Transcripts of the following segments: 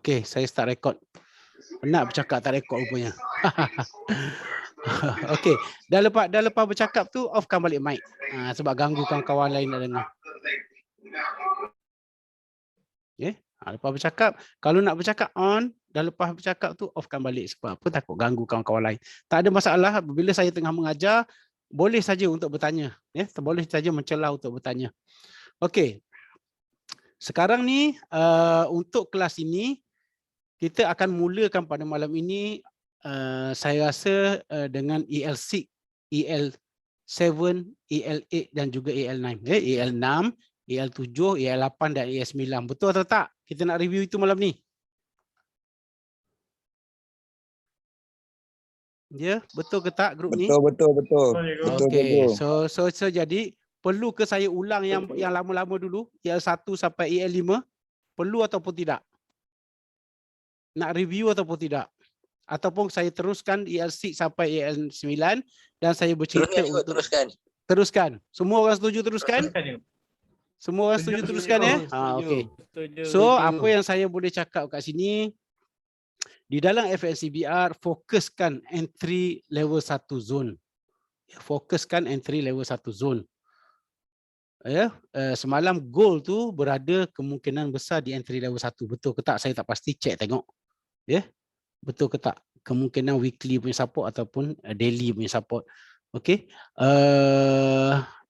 Okey, saya start record. Penat bercakap tak record rupanya. Okey, dah lepas bercakap tu offkan balik mic. Sebab ganggu kawan-kawan lain nak dengar. Okey, lepas bercakap, kalau nak bercakap on, dah lepas bercakap tu offkan balik sebab apa? Takut ganggu kawan-kawan lain. Tak ada masalah bila saya tengah mengajar, boleh saja untuk bertanya, boleh saja mencelah untuk bertanya. Okey. Sekarang ni untuk kelas ini kita akan mulakan pada malam ini saya rasa dengan EL6, EL7, EL8 dan juga EL9. EL6, EL7, EL8 dan EL9. Betul atau tak? Kita nak review itu malam ni. Ya, betul ke tak grup ni? Betul. Okey. So jadi perlu ke saya ulang yang lama-lama dulu, EL1 sampai EL5? Perlu ataupun tidak? Nak review ataupun tidak? Ataupun saya teruskan EL6 sampai EL9 dan saya bercerita teruskan. Semua orang setuju teruskan? Semua orang setuju teruskan ya? Okey. So apa yang saya boleh cakap kat sini, di dalam FNCBR fokuskan entry level 1 zone. Fokuskan entry level 1 zone. Semalam goal tu berada kemungkinan besar di entry level 1. Betul ke tak? Saya tak pasti, check tengok. Betul ke tak? Kemungkinan weekly punya support ataupun daily punya support. Okey.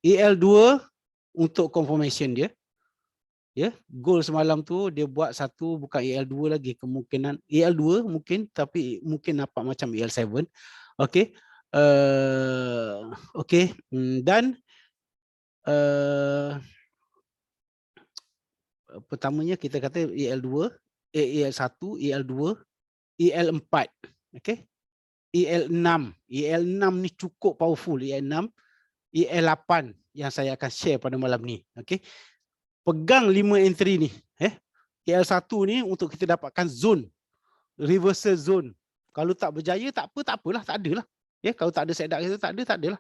EL2 untuk confirmation dia. Goal semalam tu dia buat satu, bukan EL2 lagi, kemungkinan EL2 mungkin, tapi mungkin nampak macam EL7. Okey. Okey. Dan pertamanya kita kata EL2, EL1, EL2, EL4. Okey. EL6. EL6 ni cukup powerful. EL6, EL8 yang saya akan share pada malam ni. Okey. Pegang 5 entry ni. EL1 ni untuk kita dapatkan zone. Reversal zone. Kalau tak berjaya, tak apalah, tak adalah. Kalau tak ada setup kita, tak adalah.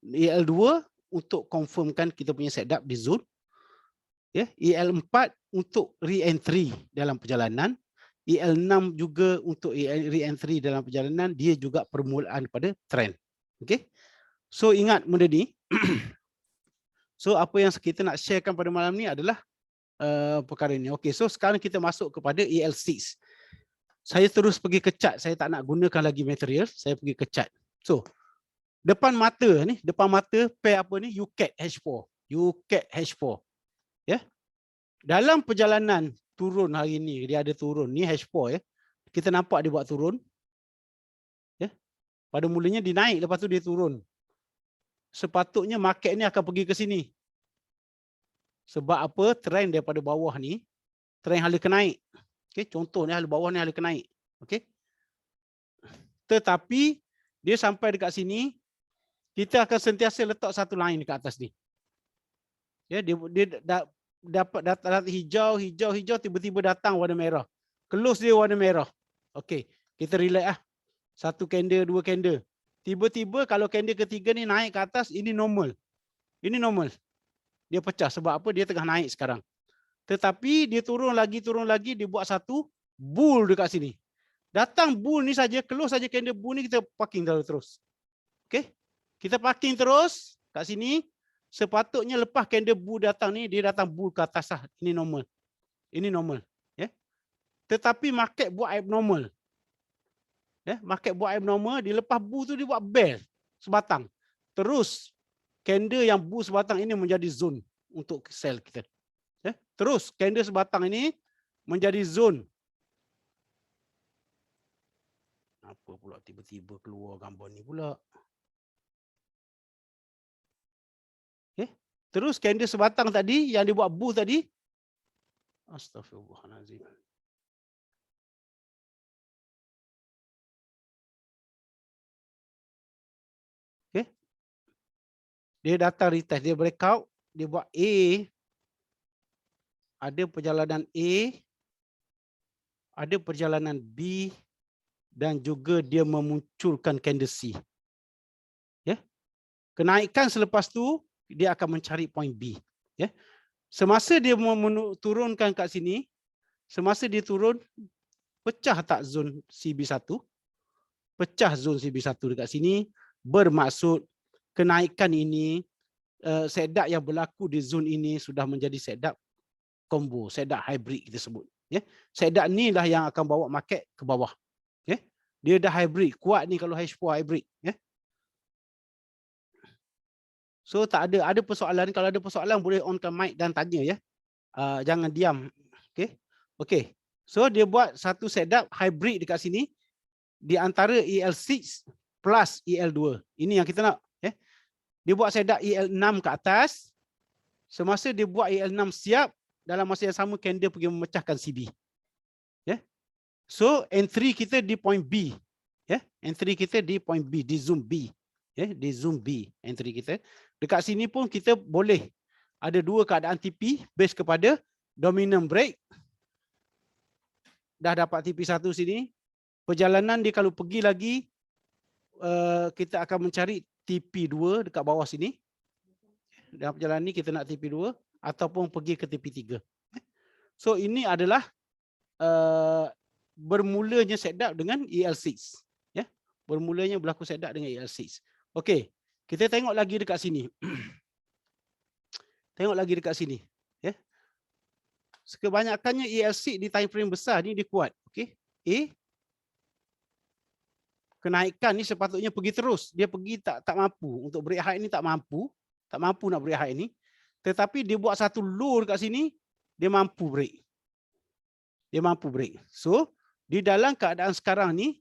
EL2 untuk confirmkan kita punya setup di zone. EL4 untuk re-entry dalam perjalanan. EL6 juga untuk re-entry dalam perjalanan, dia juga permulaan pada trend. Okey. So ingat benda ni. So apa yang kita nak sharekan pada malam ni adalah perkara ini. Okey, so sekarang kita masuk kepada EL6. Saya terus pergi ke chart, saya tak nak gunakan lagi material, saya pergi ke chart. So depan mata ni, pair apa ni? UCAT H4. UCAT H4. Dalam perjalanan turun hari ni, dia ada turun. Ni H4 Kita nampak dia buat turun. Pada mulanya dia naik, lepas tu dia turun. Sepatutnya market ni akan pergi ke sini. Sebab apa? Trend daripada bawah ni, trend hala ke naik. Okey, contohnya hala bawah ni hala ke naik. Okey. Tetapi dia sampai dekat sini, kita akan sentiasa letak satu line dekat atas ni. Dia dapat hijau, tiba-tiba datang warna merah. Close dia warna merah. Okey, kita relax . Satu candle, dua candle. Tiba-tiba kalau candle ketiga ni naik ke atas, ini normal. Ini normal. Dia pecah sebab apa? Dia tengah naik sekarang. Tetapi dia turun lagi, dia buat satu bull dekat sini. Datang bull ni saja, close saja candle bull ni, kita parking terus. Okey? Kita parking terus kat sini. Sepatutnya lepas candle bull datang ni, dia datang bull ke atas lah. Ini normal. Ini normal. Tetapi market buat abnormal. Market buat abnormal, dia lepas bull tu dia buat bear sebatang. Terus candle yang bull sebatang ini menjadi zone untuk sell kita. Terus candle sebatang ini menjadi zone. Apa pula tiba-tiba keluar gambar ni pula? Terus candle sebatang tadi yang dia buat bull tadi. Astaghfirullahalazim. Dia datang retest, dia breakout, dia buat A, ada perjalanan A, ada perjalanan B, dan juga dia memunculkan candle C. Kenaikan selepas tu, dia akan mencari point B. Semasa dia turunkan kat sini, semasa dia turun, pecah tak zon CB1? Pecah zon CB1 dekat sini, bermaksud kenaikan ini, setup yang berlaku di zon ini sudah menjadi setup combo, setup hybrid kita sebut. Ya, setup ni lah yang akan bawa market ke bawah. Ya, dia dah hybrid, kuat ni kalau H4 hybrid. Ya. So tak ada persoalan, kalau ada persoalan boleh onkan mic dan tanya ya. Jangan diam. Okey. Okey. So dia buat satu setup hybrid dekat sini di antara EL6 plus EL2. Ini yang kita nak, ya. Dia buat setup EL6 ke atas. Semasa dia buat EL6 siap, dalam masa yang sama candle pergi memecahkan CB. Ya. So entry kita di point B. Ya, entry kita di point B, di zoom B. Ya, di zoom B entry kita. Dekat sini pun kita boleh ada dua keadaan TP base kepada dominant break. Dah dapat TP1 sini. Perjalanan dia kalau pergi lagi, kita akan mencari TP2 dekat bawah sini. Dalam perjalanan ni kita nak TP2 ataupun pergi ke TP3. So ini adalah bermulanya setup dengan EL6. Ya, bermulanya berlaku setup dengan EL6. Okey, kita tengok lagi dekat sini. Tengok lagi dekat sini. Ya, kebanyakannya EL6 di time frame besar ni dia kuat. Okey, kenaikan ni sepatutnya pergi terus. Dia pergi tak mampu untuk break high ni, tak mampu nak break high ni. Tetapi dia buat satu low dekat sini, dia mampu break. Dia mampu break. So, di dalam keadaan sekarang ni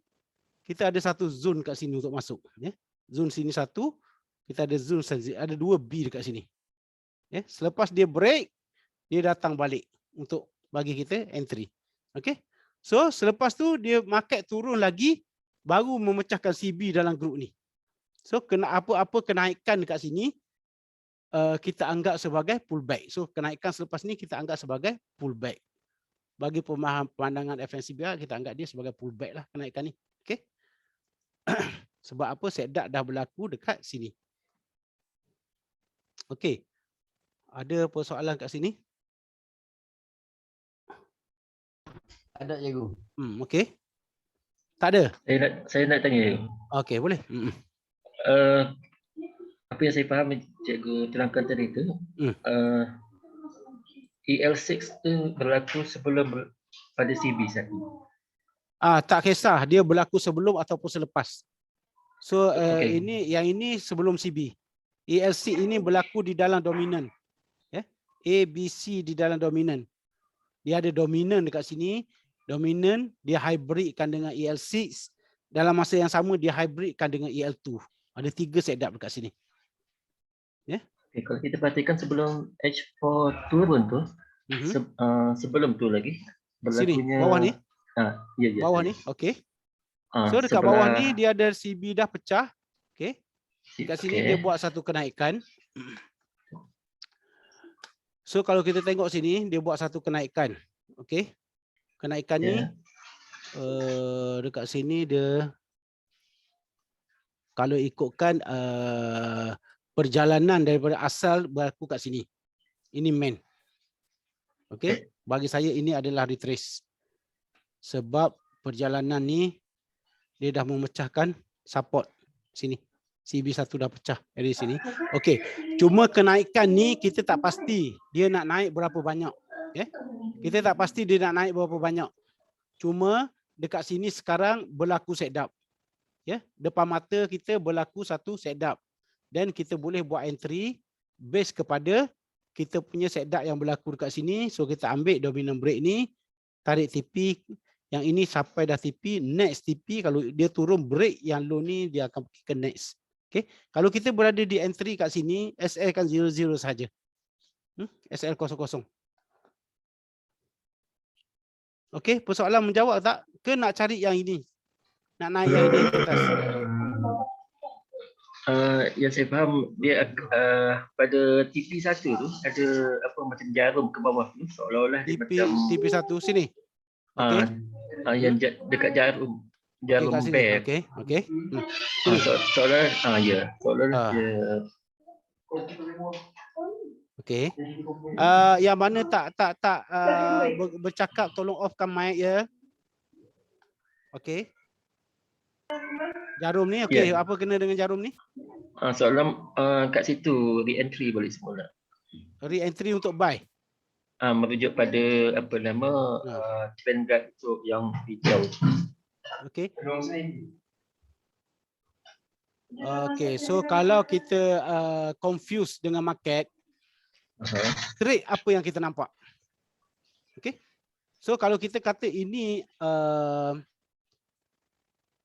kita ada satu zone kat sini untuk masuk, ya. Zone sini satu, kita ada zone, ada 2 B dekat sini. Ya, selepas dia break, dia datang balik untuk bagi kita entry. Okey. So, selepas tu dia market turun lagi, baru memecahkan CB dalam grup ni. So kena apa-apa kenaikan dekat sini kita anggap sebagai pullback. So kenaikan selepas ni kita anggap sebagai pullback. Bagi pandangan FNCBR kita anggap dia sebagai pullback lah kenaikan ni. Okey. Sebab apa? Setup dah berlaku dekat sini. Okey. Ada persoalan kat sini? Ada, cikgu. Okey. Tak ada? Saya nak tanya. Okey, boleh. Apa yang saya faham cikgu terangkan tadi tu, EL6 tu berlaku sebelum pada CB1. Tak kisah dia berlaku sebelum ataupun selepas. So Okay. ini sebelum CB. EL6 ini berlaku di dalam dominan. Ya. A, B, C di dalam dominan. Dia ada dominan dekat sini. Dominan dia hybridkan dengan EL6. Dalam masa yang sama dia hybridkan dengan EL2. Ada 3 setup dekat sini. Ya. Okay, kalau kita perhatikan sebelum H4 turun tu, sebelum tu lagi berlakunya sini, bawah ni. Ya, bawah ni, okey. So dekat bawah ni dia ada CB dah pecah. Okey. Dekat sini dia buat satu kenaikan. So kalau kita tengok sini dia buat satu kenaikan. Okey. Kenaikan ni dekat sini dia kalau ikutkan perjalanan daripada asal berlaku kat sini. Ini main. Okey. Bagi saya ini adalah retrace. Sebab perjalanan ni dia dah memecahkan support sini. CB1 dah pecah dari sini. Okey. Cuma kenaikan ni kita tak pasti dia nak naik berapa banyak. Okay? Kita tak pasti dia nak naik berapa banyak. Cuma dekat sini sekarang berlaku setup. Ya, depan mata kita berlaku satu setup. Dan kita boleh buat entry base kepada kita punya setup yang berlaku dekat sini. So kita ambil dominant break ni, tarik TP. Yang ini sampai dah TP, next TP kalau dia turun break yang low ni dia akan pergi ke next. Okey. Kalau kita berada di entry kat sini, SL kan 00 saja. SL 00. Okey, persoalan menjawab tak? Ke nak cari yang ini? Nak naik yang ini ke atas? Yang saya faham dia pada TP1 tu ada apa macam jarum ke bawah tu seolah-olah TP1 sini. Okey. Yang dekat jarum bear. Okey. Seolah-olah dia Okey. Yang mana tak bercakap tolong offkan mic ya. Okey. Jarum ni okey, Ya. apa kena dengan jarum ni? Soalan kat situ re-entry balik semula. Re-entry untuk buy. Merujuk pada apa nama trend guide untuk yang hijau. Okey. Okey, so kalau kita confuse dengan market, trade apa yang kita nampak? Okey. So kalau kita kata ini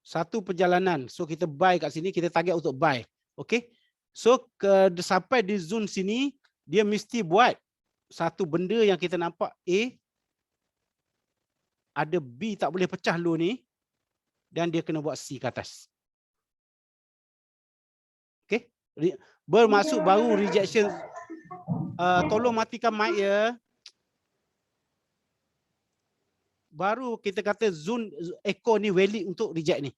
satu perjalanan, so kita buy kat sini, kita target untuk buy. Okey. So sampai di zone sini, dia mesti buat satu benda yang kita nampak A, ada B tak boleh pecah low ni, dan dia kena buat C ke atas. Okey. Bermaksud baru rejection. Tolong matikan mic ya. Baru kita kata zone echo ni valid untuk reject ni.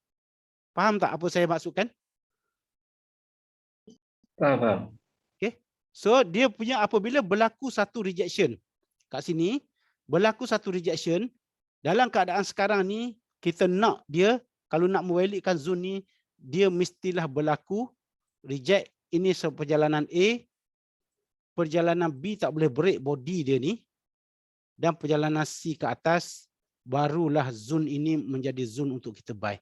Faham tak apa saya maksudkan? Faham. Okay. So dia punya apabila berlaku satu rejection kat sini, berlaku satu rejection, dalam keadaan sekarang ni kita nak dia, kalau nak mevalidkan zone ni, dia mestilah berlaku reject. Ini perjalanan A, perjalanan B tak boleh break body dia ni, dan perjalanan C ke atas, barulah zone ini menjadi zone untuk kita buy.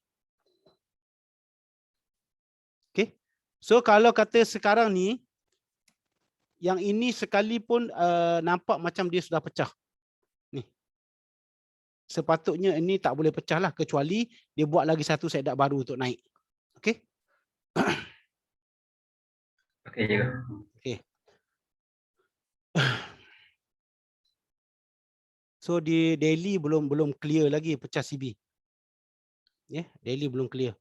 Okay. So kalau kata sekarang ni, yang ini sekalipun nampak macam dia sudah pecah. Ni. Sepatutnya ini tak boleh pecah lah, kecuali dia buat lagi satu setup baru untuk naik. Okay. Okey juga. Okay. So di daily belum clear lagi pecah CB. Daily belum clear.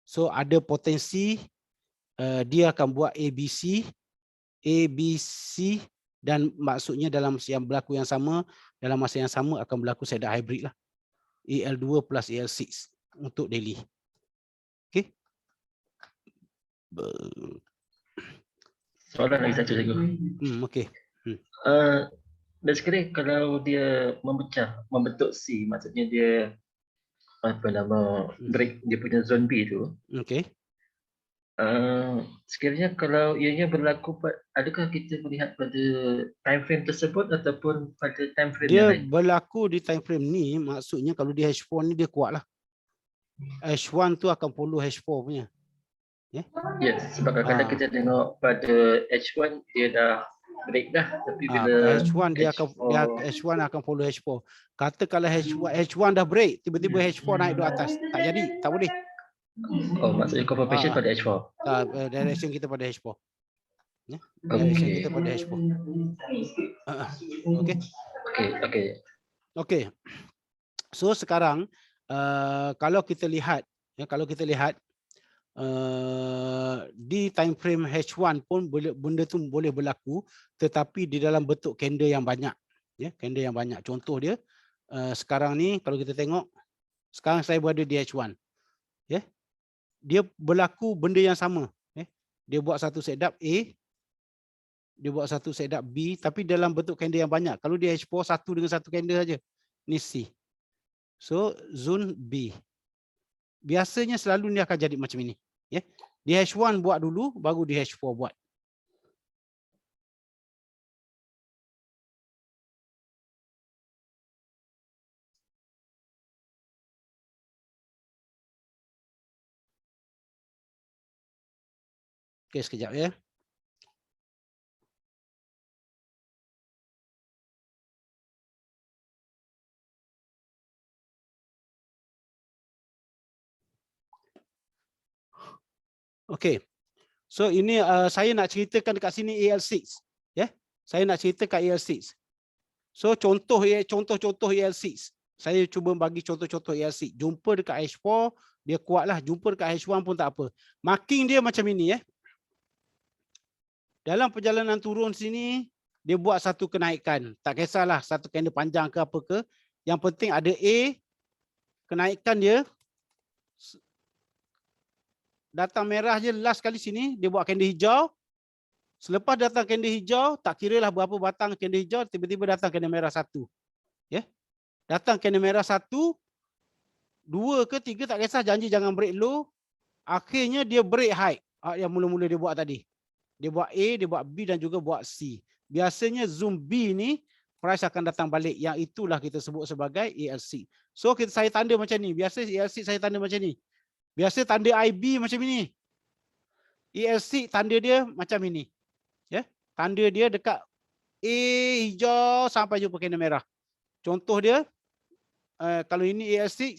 So ada potensi dia akan buat ABC, dan maksudnya dalam yang berlaku yang sama, dalam masa yang sama akan berlaku setup hybrid lah. EL2 plus EL6 untuk daily. Okay. Soalan lagi satu cikgu. Okay. Basically kalau dia membentuk C, maksudnya dia apa nama break dia punya zone B tu. Okay. Sekiranya kalau ianya berlaku, adakah kita melihat pada time frame tersebut ataupun pada time frame yang Dia lain? berlaku di time frame ni, maksudnya kalau di H4 ni dia kuat lah. H1 tu akan follow H4 punya. Yes, sebab kadang-kadang kita tengok pada H1 dia dah break dah, tapi bila H1 H1 akan follow H4. Kata kalau H1 dah break, tiba-tiba H4 naik di atas, tak jadi, tak boleh. Maksudnya confirmation pada H4. Direction kita pada H4. Direction kita pada H4. Okay. So sekarang kalau kita lihat di time frame H1 pun benda tu boleh berlaku, tetapi di dalam bentuk candle yang banyak. Candle yang banyak. Contoh dia sekarang ni kalau kita tengok, sekarang saya berada di H1. Dia berlaku benda yang sama. Dia buat satu setup A, dia buat satu setup B, tapi dalam bentuk candle yang banyak. Kalau dia H4 satu dengan satu candle saja, ni C. So zone B. Biasanya selalu ni akan jadi macam ini. Di H1 buat dulu, baru di H4 buat. Okey, sekejap ya. Okey. So ini saya nak ceritakan dekat sini AL6. Saya nak ceritakan AL6. So contoh AL6. Saya cuba bagi contoh-contoh AL6. Jumpa dekat H4, dia kuatlah. Jumpa dekat H1 pun tak apa. Marking dia macam ini. Dalam perjalanan turun sini, dia buat satu kenaikan. Tak kisahlah satu candle panjang ke apa ke. Yang penting ada A, kenaikan dia. Datang merah je last kali sini, dia buat candle hijau. Selepas datang candle hijau, tak kiralah berapa batang candle hijau, tiba-tiba datang candle merah satu. Ya. Datang candle merah satu, 2 ke 3 tak kisah, janji jangan break low. Akhirnya dia break high. Yang mula-mula dia buat tadi. Dia buat A, dia buat B dan juga buat C. Biasanya zoom B ni price akan datang balik. Yang itulah kita sebut sebagai ELC. So saya tanda macam ni. Biasa ELC saya tanda macam ni. Biasa tanda IB macam ini. ELC tanda dia macam ini. Ya, tanda dia dekat A hijau sampai jumpa candle merah. Contoh dia kalau ini ELC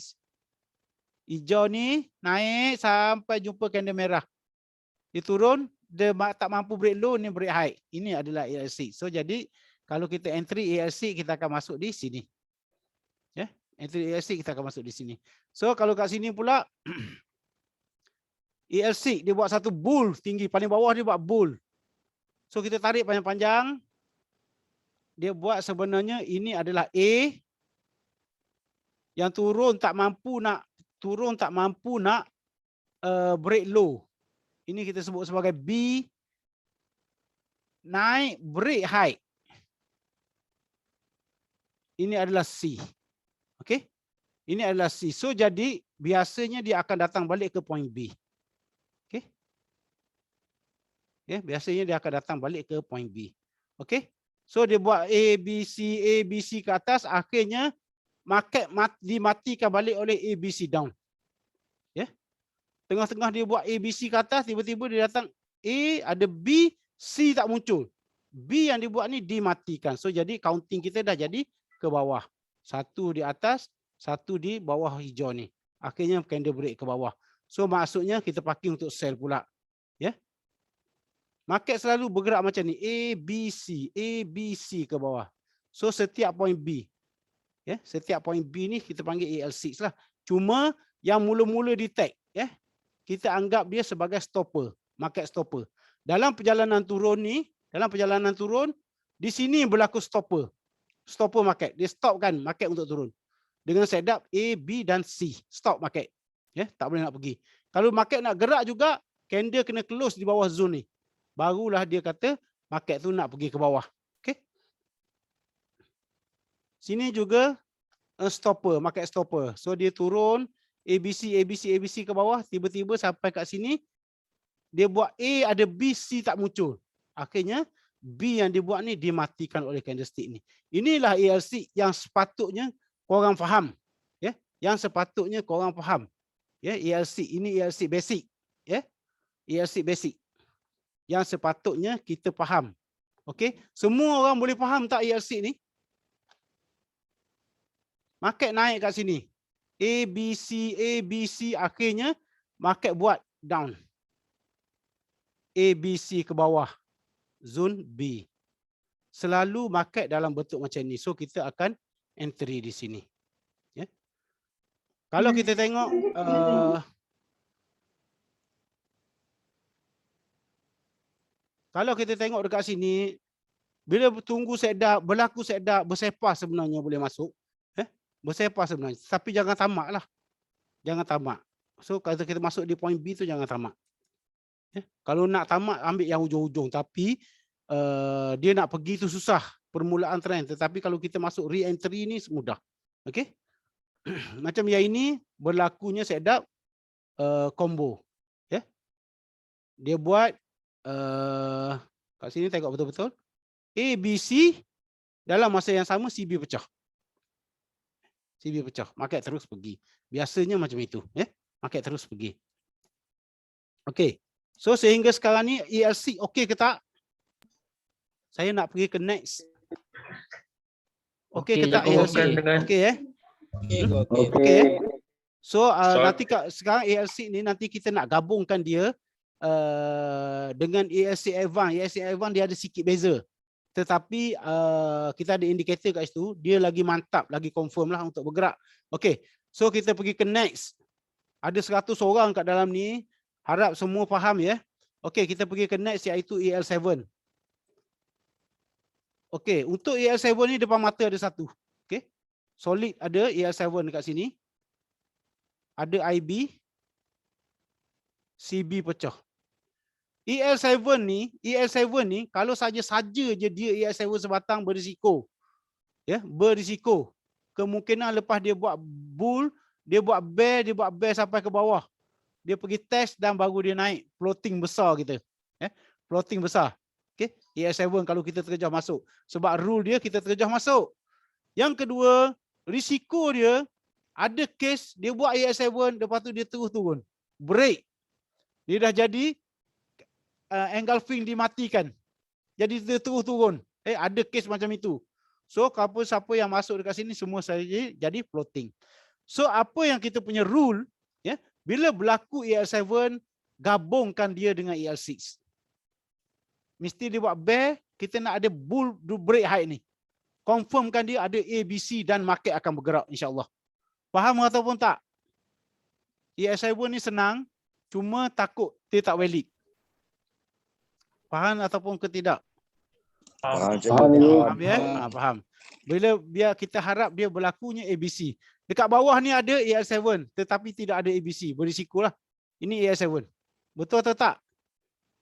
hijau ni naik sampai jumpa candle merah. Dia turun, dia tak mampu break low, ni break high. Ini adalah ELC. So jadi kalau kita entry ELC, kita akan masuk di sini. Ya, entry ELC kita akan masuk di sini. So kalau kat sini pula ELC dia buat satu bull tinggi, paling bawah dia buat bull. So kita tarik panjang-panjang. Dia buat sebenarnya ini adalah A yang turun tak mampu nak break low. Ini kita sebut sebagai B, naik break high. Ini adalah C. Okey. Ini adalah C. So jadi biasanya dia akan datang balik ke point B. Okey. Okay, biasanya dia akan datang balik ke point B. Okey. So dia buat A, B, C ke atas, akhirnya market dimatikan balik oleh A, B, C down. Ya. Yeah. Tengah-tengah dia buat A, B, C ke atas, tiba-tiba dia datang A, ada B, C tak muncul. B yang dibuat ni dimatikan. So jadi counting kita dah jadi ke bawah. Satu di atas, satu di bawah hijau ni. Akhirnya candle break ke bawah. So maksudnya kita parking untuk sell pula. Ya. Yeah. Market selalu bergerak macam ni. A, B, C ke bawah. So setiap point B. Ya, setiap point B ni kita panggil EL6 lah. Cuma yang mula-mula detect, ya, kita anggap dia sebagai stopper, market stopper. Dalam perjalanan turun ni, di sini berlaku stopper. Stopper market. Dia stopkan market untuk turun. Dengan setup A, B dan C. Stop market. Ya, tak boleh nak pergi. Kalau market nak gerak juga, candle kena close di bawah zone ni. Barulah dia kata market tu nak pergi ke bawah. Okey. Sini juga stopper, market stopper. So dia turun ABC ke bawah, tiba-tiba sampai kat sini dia buat A, ada B, C tak muncul. Akhirnya B yang dia buat ni dimatikan oleh candlestick ni. Inilah ELC yang sepatutnya korang faham. Ya, yang sepatutnya korang faham. Ya, ELC ini ELC basic. Ya. ELC basic. Yang sepatutnya kita faham. Okey, semua orang boleh faham tak ELC ni? Market naik kat sini. A, B, C, akhirnya market buat down. A, B, C ke bawah. Zone B. Selalu market dalam bentuk macam ni. So kita akan entry di sini. Ya. Kalau kita tengok dekat sini, bila tunggu setup, berlaku setup, bersepah sebenarnya boleh masuk. Bersepah sebenarnya. Tapi jangan tamak lah. Jangan tamak. So kalau kita masuk di point B tu jangan tamak. Kalau nak tamak, ambil yang hujung-hujung. Tapi dia nak pergi tu susah. Permulaan trend. Tetapi kalau kita masuk re-entry ni mudah. Okay. Macam yang ini berlakunya setup combo. Dia buat kat sini tengok betul-betul. A, B, C dalam masa yang sama CB pecah. CB pecah. Market terus pergi. Biasanya macam itu. Market terus pergi. Okey. So sehingga sekarang ni ELC okey ke tak? Saya nak pergi ke next. Okey ke tak ELC? Okey Okey. So nanti sekarang ELC ni nanti kita nak gabungkan dia dengan ELC Advance. ELC Advance dia ada sikit beza. Tetapi kita ada indikator kat situ, dia lagi mantap, lagi confirm lah untuk bergerak. Okey. So kita pergi ke next. Ada 100 orang kat dalam ni. Harap semua faham ya. Okey, kita pergi ke next iaitu EL7. Okey, untuk EL7 ni depan mata ada satu. Okey. Solid ada EL7 dekat sini. Ada IB. CB pecah. EL7 ni kalau saja je dia EL7 sebatang berisiko. Ya, berisiko. Kemungkinan lepas dia buat bull, dia buat bear sampai ke bawah. Dia pergi test dan baru dia naik floating besar kita. Floating besar. Okey, EL7 kalau kita terjah masuk. Sebab rule dia kita terjah masuk. Yang kedua, risiko dia ada case dia buat EL7 lepas tu dia terus turun. Break. Dia dah jadi engulfing dimatikan. Jadi dia terus turun. Ada case macam itu. So, siapa yang masuk dekat sini semua saja jadi floating. So, apa yang kita punya rule, ya, bila berlaku EL7, gabungkan dia dengan EL6. Mesti dia buat bear, kita nak ada bull break height ni. Confirmkan dia ada A, B, C dan market akan bergerak insya-Allah. Faham ataupun tak? EL7 ni senang, cuma takut dia tak valid. Faham ataupun ke tidak? Faham Ya? Faham. Biar kita harap dia berlakunya ABC. Dekat bawah ni ada EL7 tetapi tidak ada ABC. Berisikolah. Ini EL7. Betul atau tak?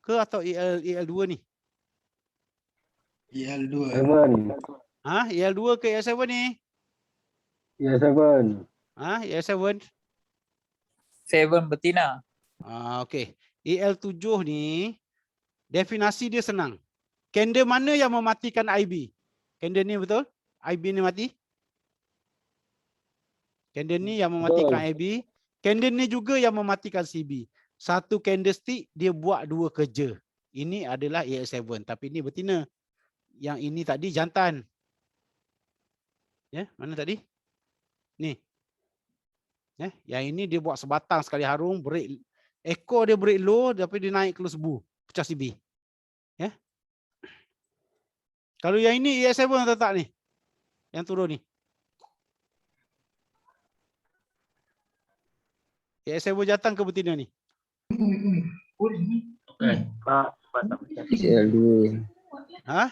Ke atau EL2 ni? EL2. EL2 ke EL7 ni? EL7. EL7. 7 betina. Okey. EL7 ni definasi dia senang. Candle mana yang mematikan IB? Candle ni betul? IB ni mati? Candle ni yang mematikan IB. Candle ni juga yang mematikan CB. Satu candlestick dia buat dua kerja. Ini adalah EL7 tapi ini betina. Yang ini tadi jantan. Ya, mana tadi? Ni. Ya, yang ini dia buat sebatang sekali harung, break ekor dia break low tapi dia naik ke sebu, pecah CB. Ya. Kalau yang ini EL7 atau tak ni? Yang turun ni. EL7 jantan ke betina ni? EL2.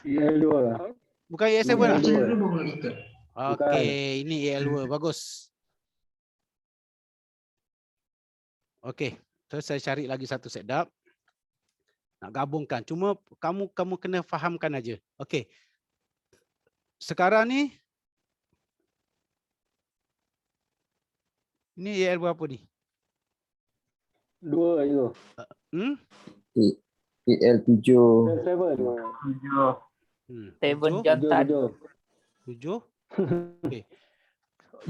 EL2 lah. Bukan EL7 lah? EL2. Okey, ini EL2. Bagus. Okey, so saya cari lagi satu setup. Nak gabungkan. Cuma kamu kena fahamkan aja. Okey. Sekarang ni ini EL berapa ni? 2 je. EL7. EL7. 7 jantan. 7. Okey.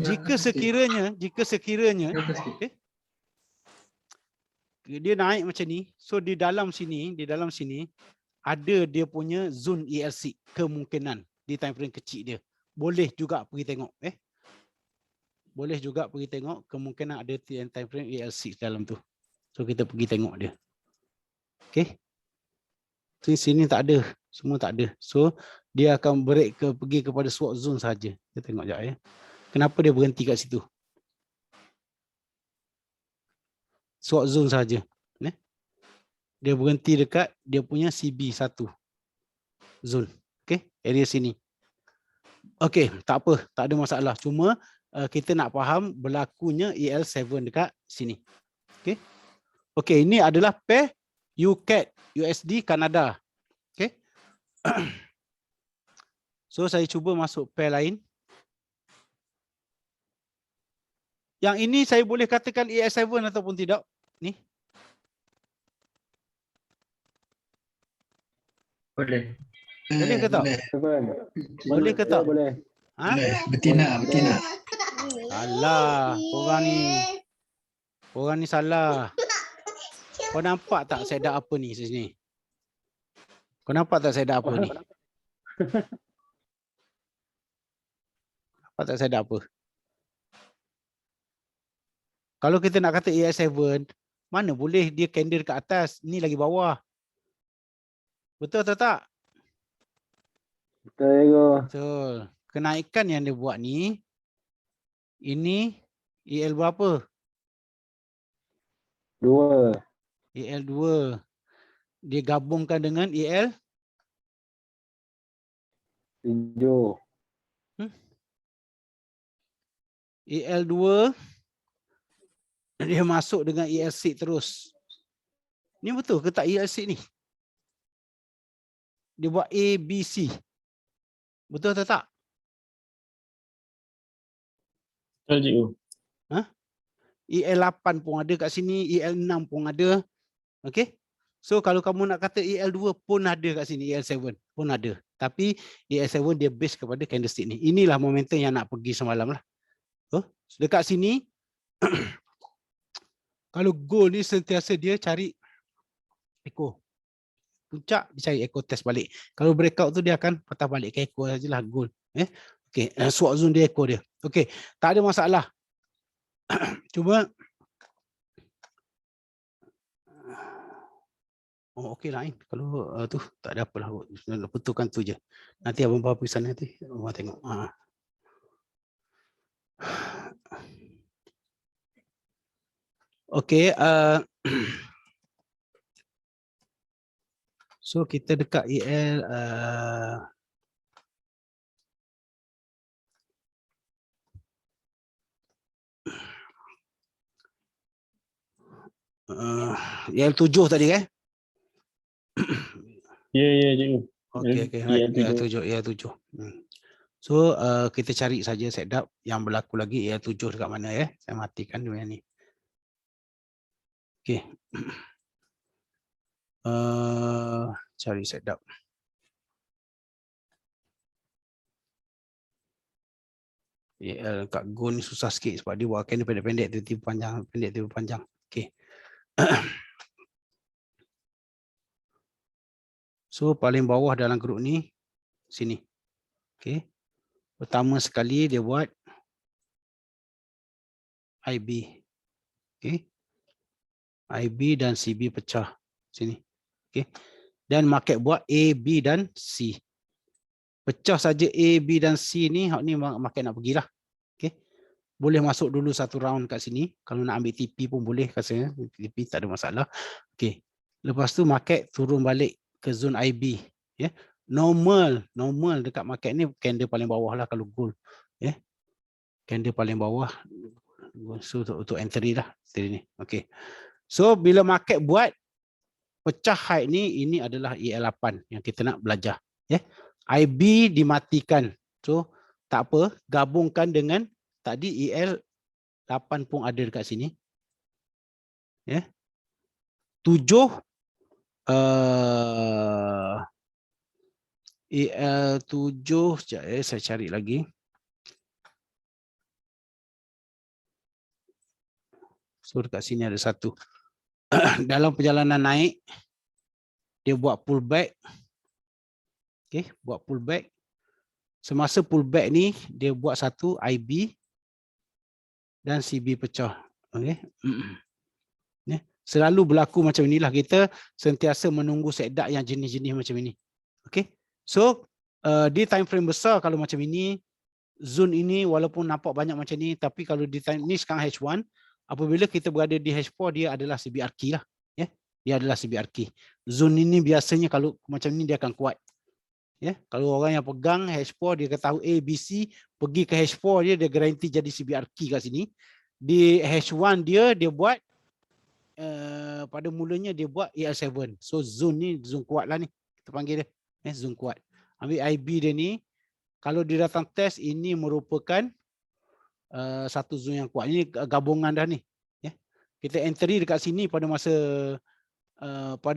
Jika sekiranya dia naik macam ni, so di dalam sini ada dia punya zone ELC kemungkinan di time frame kecil dia. Boleh juga pergi tengok, Boleh juga pergi tengok kemungkinan ada time frame ELC dalam tu. So kita pergi tengok dia. Okey. Sini tak ada, semua tak ada. So dia akan break pergi kepada swap zone saja. Kita tengok jap ya. Kenapa dia berhenti kat situ? Swap zone saja. Dia berhenti dekat dia punya CB1 zone. Okey, area sini. Okey, tak apa, tak ada masalah. Cuma kita nak faham berlakunya EL7 dekat sini. Okey. Okey, ini adalah pair UCAD USD Kanada. Okey. So saya cuba masuk pair lain. Yang ini saya boleh katakan EL7 ataupun tidak? Ni. Boleh. Boleh ke tak? Boleh ke tak? Boleh. Betina. Salah. Orang ni salah. Kau nampak tak setup apa ni sini? Kau nampak tak setup apa ni? Nampak tak setup apa? Kalau kita nak kata EL7, mana boleh dia candle kat atas, ni lagi bawah. Betul atau tak? Betul. Kenaikan yang dia buat ni, ini EL berapa? 2. EL2. Dia gabungkan dengan EL 7. EL2 dia masuk dengan EL6 terus. Ni betul ke tak EL6 ni? Dia buat A, B, C. Betul atau tak? Betul cikgu. EL8 pun ada kat sini, EL6 pun ada. Okey. So kalau kamu nak kata EL2 pun ada kat sini, EL7 pun ada. Tapi EL7 dia base kepada candlestick ni. Inilah momentum yang nak pergi semalam lah. So, dekat sini kalau gold ni sentiasa dia cari echo. Puncak dia cari echo test balik. Kalau breakout tu dia akan patah balik ke echo sajalah gold. Okey, swap zone dia echo dia. Okey, tak ada masalah. Cuma okey lah kalau tu tak ada apalah, betulkan tu je. Nanti abang bawa pergi sana nanti abang tengok. Okey, so kita dekat EL EL7 tadi kan? Ya cikgu. Okey, right. EL7. So kita cari saja setup yang berlaku lagi EL7 dekat mana ya. Saya matikan dulu yang ni. Okey. Cari setup. EL kat gold ni susah sikit sebab dia buat candle pendek-pendek, tiba-tiba panjang, pendek tiba panjang. Okey. So paling bawah dalam grup ni sini. Okey. Pertama sekali dia buat IB. Okey. IB dan CB pecah sini. Okey. Dan market buat A, B dan C. Pecah saja A, B dan C ni, hak ni market nak pergilah. Okey. Boleh masuk dulu satu round kat sini. Kalau nak ambil TP pun boleh katanya. TP tak ada masalah. Okey. Lepas tu market turun balik ke zone IB, ya. Normal dekat market ni candle paling bawah lah kalau gold, ya. Candle paling bawah. So untuk entry lah ni. Okey. So bila market buat pecah high ni, ini adalah EL8 yang kita nak belajar, ya. IB dimatikan. So tak apa, gabungkan dengan tadi EL8 pun ada dekat sini. Ya. 7 EL7, sekejap saya cari lagi. So dekat sini ada satu. Dalam perjalanan naik, dia buat pullback. Okay, buat pullback. Semasa pullback ni, dia buat satu IB dan CB pecah. Okay. Selalu berlaku macam inilah, kita sentiasa menunggu setup yang jenis-jenis macam ini. Okay. So di time frame besar kalau macam ini, zone ini walaupun nampak banyak macam ni, tapi kalau di time ni sekarang H1, apabila kita berada di H4 dia adalah CBRK lah, ya. Dia adalah CBRK. Zone ini biasanya kalau macam ni dia akan kuat. Ya, kalau orang yang pegang H4 dia ketahui A, B, C, pergi ke H4 dia garanti jadi CBRK kat sini. Di H1 dia buat pada mulanya dia buat EL7. So zone ni zone kuat lah ni. Kita panggil dia. Zone kuat. Ambil IB dia ni. Kalau dia datang test, ini merupakan satu zone yang kuat. Ini gabungan dah ni. Ya. Kita entry dekat sini pada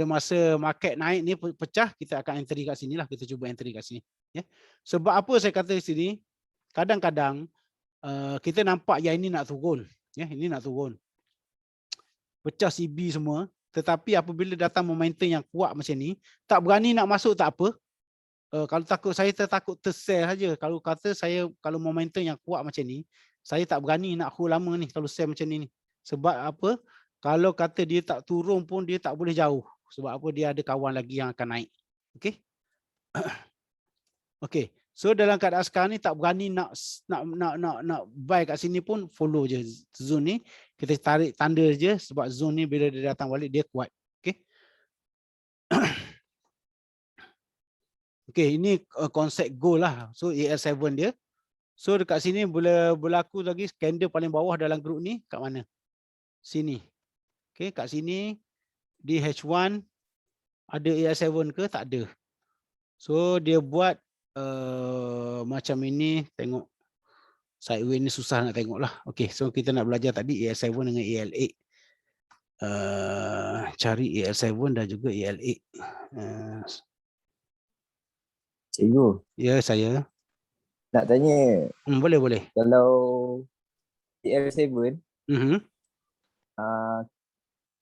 masa market naik ni pecah, kita akan entry kat sini lah. Kita cuba entry kat sini. Ya. Sebab apa saya kata di sini, kadang-kadang kita nampak yang ini nak turun. Ya, ini nak turun. Pecah CB semua, tetapi apabila datang momentum yang kuat macam ni, tak berani nak masuk tak apa. Kalau takut, saya takut tersell saja. Kalau kata saya, kalau momentum yang kuat macam ni, saya tak berani nak hold lama ni kalau sell macam ni. Sebab apa? Kalau kata dia tak turun pun dia tak boleh jauh. Sebab apa? Dia ada kawan lagi yang akan naik. Okey. Okey. So dalam keadaan sekarang ni tak berani nak buy kat sini pun, follow je zone ni. Kita tarik tanda je sebab zone ni bila dia datang balik dia kuat. Okey. Okey, ini konsep gold lah. So EL7 dia. So dekat sini boleh berlaku lagi candle paling bawah dalam grup ni kat mana? Sini. Okey, kat sini di H1 ada EL7 ke? Tak ada. So dia buat macam ini, tengok sideway ni susah nak tengok lah. Okay, so kita nak belajar tadi EL7 dengan EL8. Cari EL7 dan juga EL8. Cikgu, Ya, saya. nak tanya, Boleh. kalau EL7,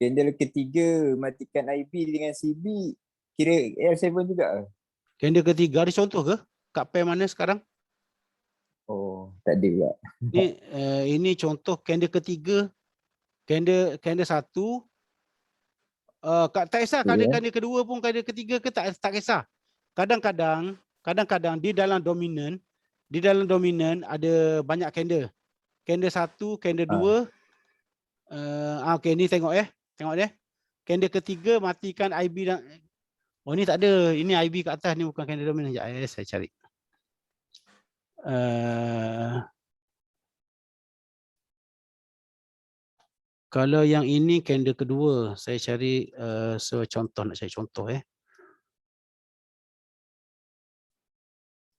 candle ketiga matikan IB dengan CB, kira EL7 juga ke? Candle ketiga ada contoh ke? Kat pair mana sekarang? Oh, tak ada pula. Ni ini contoh candle ketiga, candle satu. Tak kisah Ya. candle kedua pun candle ketiga ke tak kisah. Kadang-kadang di dalam dominan ada banyak candle. Candle satu, candle dua. Okey, ni tengok Tengok dia. Candle ketiga matikan IB dan oh ni tak ada. Ini IB kat atas, ni bukan candle dominan. Sekejap, saya cari. Kalau yang ini candle kedua, saya cari nak cari contoh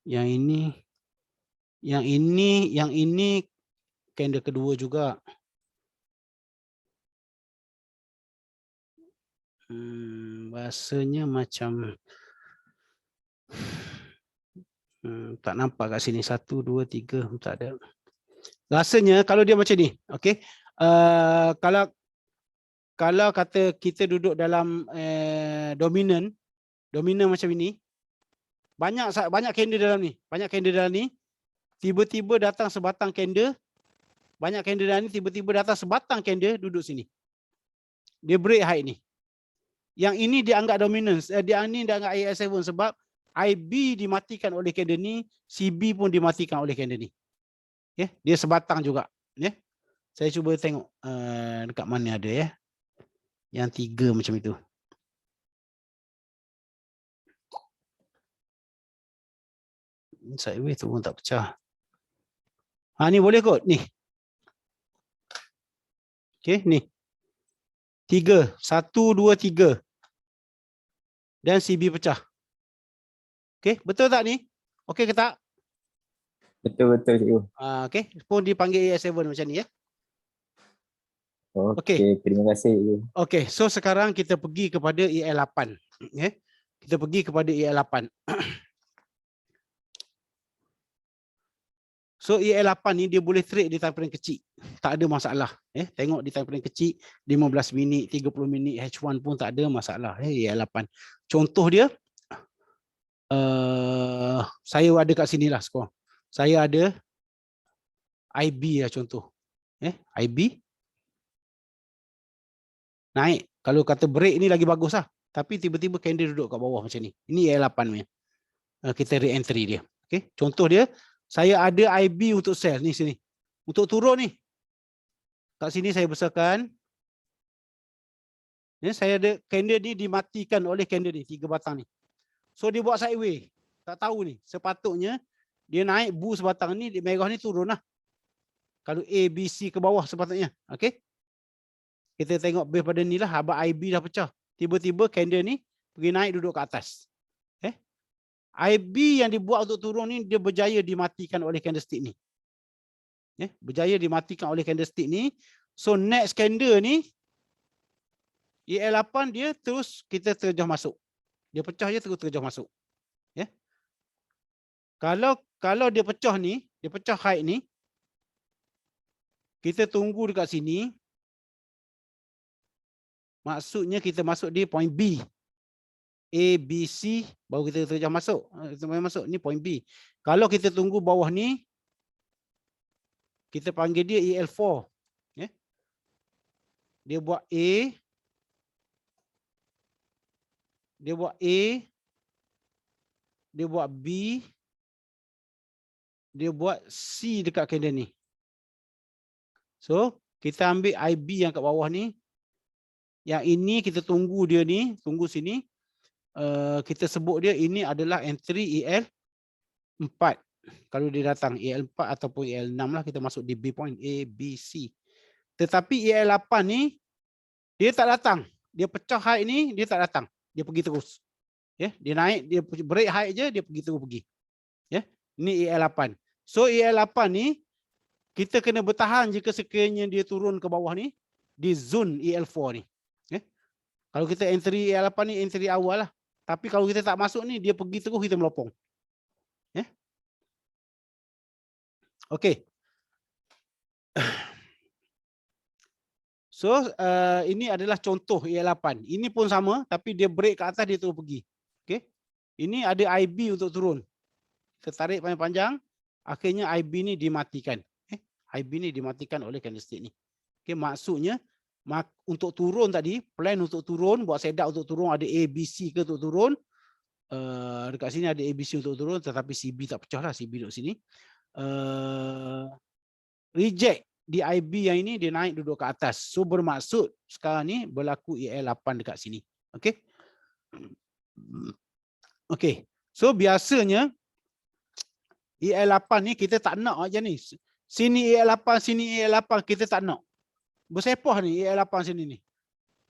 Yang ini candle kedua juga. Bahasanya macam tak nampak kat sini 1, 2, 3 tak ada. Rasanya kalau dia macam ni, okey. Kalau kata kita duduk dalam dominan macam ini, banyak candle dalam ni. Tiba-tiba datang sebatang candle, banyak candle dalam ni, tiba-tiba datang sebatang candle duduk sini. Dia break high ni. Yang ini dianggap dominance, dia dianggap EL7 sebab IB dimatikan oleh candle ni, CB pun dimatikan oleh candle ni. Dia sebatang juga. Saya cuba tengok dekat mana ada yang tiga macam itu. Sideway tu pun tak pecah. Ni boleh kot ni. Okey, ni. 3, 1, 2, 3. Dan CB pecah. Okey, betul tak ni? Okey ke tak? Betul, cikgu. Okey, pun dipanggil EL7 macam ni Okey, terima kasih, cikgu. Okey, so sekarang kita pergi kepada EL8. Kita pergi kepada EL8. So EL8 ni dia boleh trade di time frame kecil. Tak ada masalah. Tengok di time frame kecil 15 minit, 30 minit H1 pun tak ada masalah. EL8. Contoh dia saya ada kat sinilah skor. Saya ada IB lah contoh. IB naik. Kalau kata break ni lagi bagus lah. Tapi tiba-tiba candle duduk kat bawah macam ni. Ini EL8 punya. Kita re-entry dia. Okay. Contoh dia, saya ada IB untuk sell ni sini. Untuk turun ni. Kat sini saya besarkan. Saya ada candle ni dimatikan oleh candle ni. 3 batang ni. So dia buat sideway. Tak tahu ni. Sepatutnya dia naik boost batang ni. Merah ni turun lah. Kalau A, B, C ke bawah sepatutnya. Okay. Kita tengok base pada ni lah. Abang IB dah pecah. Tiba-tiba candle ni pergi naik duduk kat atas. IB yang dibuat untuk turun ni dia berjaya dimatikan oleh candlestick ni. Berjaya dimatikan oleh candlestick ni. So next candle ni EL8 dia terus kita terjah masuk. Dia pecah je terus terjah masuk. Kalau dia pecah ni, dia pecah high ni, kita tunggu dekat sini. Maksudnya kita masuk di point B. A, B, C, baru kita terjah masuk. Kita masuk ni point B. Kalau kita tunggu bawah ni, kita panggil dia EL4. Dia buat A. Dia buat A. Dia buat B. Dia buat C dekat candle ni. So, kita ambil IB yang kat bawah ni. Yang ini kita tunggu dia ni. Tunggu sini. Kita sebut dia ini adalah entry EL4. Kalau dia datang EL4 ataupun EL6 lah, kita masuk di B point A, B, C. Tetapi EL8 ni dia tak datang. dia pecah high ni, dia tak datang. Dia pergi terus. Ya, dia naik, dia break high je, dia pergi terus pergi. Ya, ini EL8. So EL8 ni kita kena bertahan jika sekiranya dia turun ke bawah ni di zone EL4 ni. Ya. Kalau kita entry EL8 ni entry awal lah. Tapi kalau kita tak masuk ni, dia pergi terus, kita melopong. Ya. Okey. So ini adalah contoh EL8. Ini pun sama tapi dia break ke atas, dia terus pergi. Okey. Ini ada IB untuk turun. Kita tarik panjang-panjang, akhirnya IB ni dimatikan. IB ni dimatikan oleh candlestick ni. Okey, maksudnya untuk turun tadi, plan untuk turun, buat setup untuk turun, ada ABC ke untuk turun. Dekat sini ada ABC untuk turun tetapi CB tak pecah lah, CB duduk sini. Reject di IB yang ini, dia naik duduk ke atas. So bermaksud sekarang ni berlaku EL8 dekat sini. Okey. Okey. So biasanya EL8 ni kita tak nak aja ni. Sini EL8, sini EL8 kita tak nak. Bersepah ni EL8 sini ni.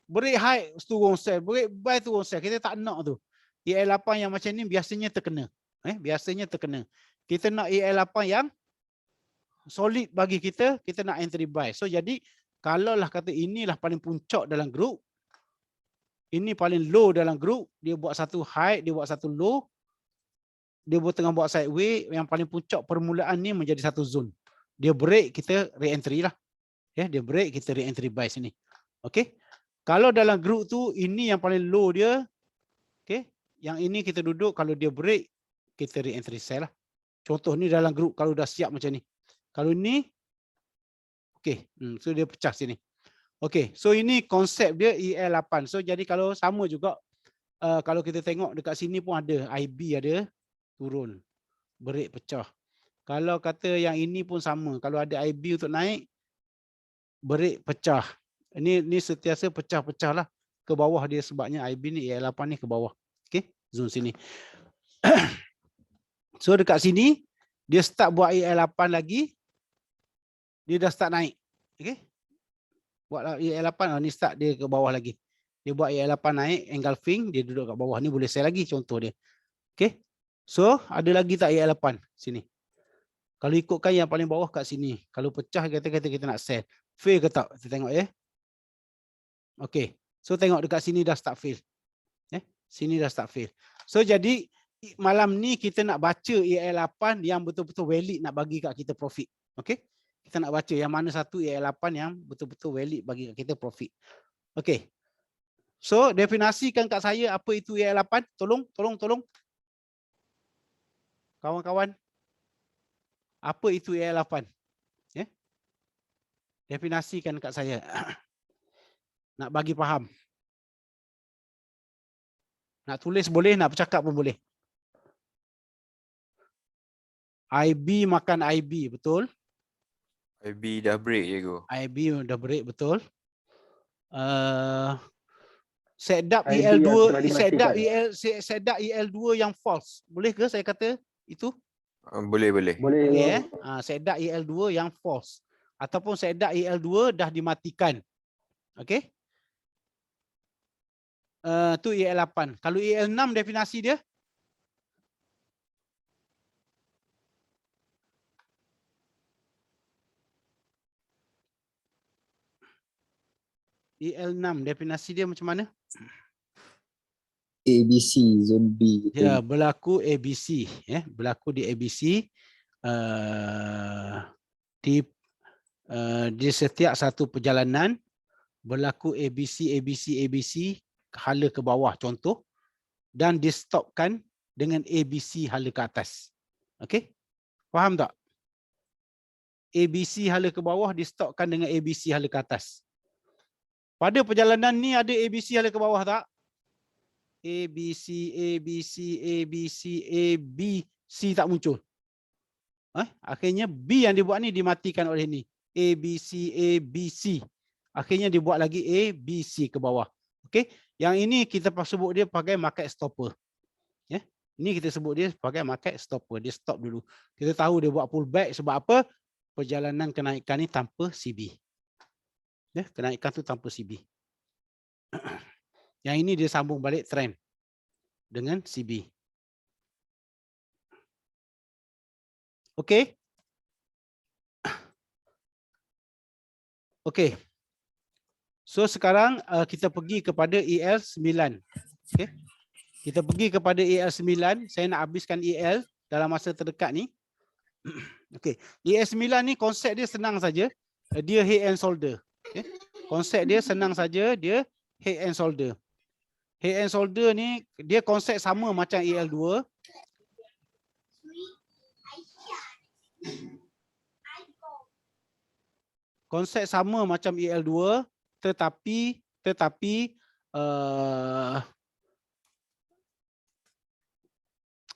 Break high turun sell, break buy turun sell. Kita tak nak tu. EL8 yang macam ni biasanya terkena. Biasanya terkena. Kita nak EL8 yang solid bagi kita, kita nak entry buy. So jadi kalaulah kata inilah paling puncak dalam grup, ini paling low dalam grup, dia buat satu high, dia buat satu low, dia tengah buat sideways, yang paling puncak permulaan ni menjadi satu zone. Dia break, kita re-entry lah. Ya, dia break, kita re-entry buy sini. Okey. Kalau dalam grup tu ini yang paling low dia, okey, yang ini kita duduk, kalau dia break, kita re-entry sell lah. Contoh ni dalam grup kalau dah siap macam ni. Kalau ni, okey, so dia pecah sini. Okey, so ini konsep dia EL8. So jadi kalau sama juga, kalau kita tengok dekat sini pun ada IB ada turun, break pecah. Kalau kata yang ini pun sama, kalau ada IB untuk naik, break pecah. Ini sentiasa pecah-pecah lah ke bawah dia sebabnya IB ni EL8 ni ke bawah. Okey, zone sini. So dekat sini dia start buat EL8 lagi. Dia dah start naik. Okey. Buat EL8 ni start dia ke bawah lagi. Dia buat EL8 naik, engulfing, dia duduk kat bawah ni, boleh sell lagi contoh dia. Okey. So ada lagi tak EL8 sini? Kalau ikutkan yang paling bawah kat sini. Kalau pecah kata-kata kita nak sell. Fail ke tak? Kita tengok ya. Okey. So tengok dekat sini dah start fail. Sini dah start fail. So jadi malam ni kita nak baca EL8 yang betul-betul valid nak bagi kat kita profit. Okey. Kita nak baca yang mana satu EL8 yang betul-betul valid bagi kita profit. Okey. So definasikan kat saya apa itu EL8. Tolong. Kawan-kawan. Apa itu EL8? Ya. Definasikan kat saya. Nak bagi faham. Nak tulis boleh, nak bercakap pun boleh. IB makan IB, betul? IB dah break je go. IB dah break, betul. Setup IB EL2, yang telah dimatikan. setup EL2 yang false. Boleh ke saya kata itu? Boleh. Okey setup EL2 yang false ataupun setup EL2 dah dimatikan. Okey. Tu EL8. Kalau EL6 definasi dia? EL6 definisi dia macam mana? ABC, zone B. Ya, berlaku ABC. Berlaku di ABC di setiap satu perjalanan berlaku ABC hala ke bawah contoh dan di-stopkan dengan ABC hala ke atas. Okey? Faham tak? ABC hala ke bawah di-stopkan dengan ABC hala ke atas. Pada perjalanan ni ada ABC hala ke bawah tak? ABC tak muncul. Akhirnya B yang dibuat ni dimatikan oleh ni. ABC. Akhirnya dibuat lagi ABC ke bawah. Okey? Yang ini kita sebut dia pakai market stopper. Ya. Ini kita sebut dia sebagai market stopper. Dia stop dulu. Kita tahu dia buat pullback sebab apa? Perjalanan kenaikan ni tanpa CB. Ya, kenaikan tu tanpa CB. Yang ini dia sambung balik trend dengan CB. Okey. Okey. So sekarang kita pergi kepada EL9. Okey. Kita pergi kepada EL9. Saya nak habiskan EL dalam masa terdekat ni. Okey. EL9 ni konsep dia senang saja. Dia head and shoulder. Okay. Konsep dia senang saja, dia head and shoulder. Head and shoulder ni dia konsep sama macam EL2. Konsep sama macam EL2 tetapi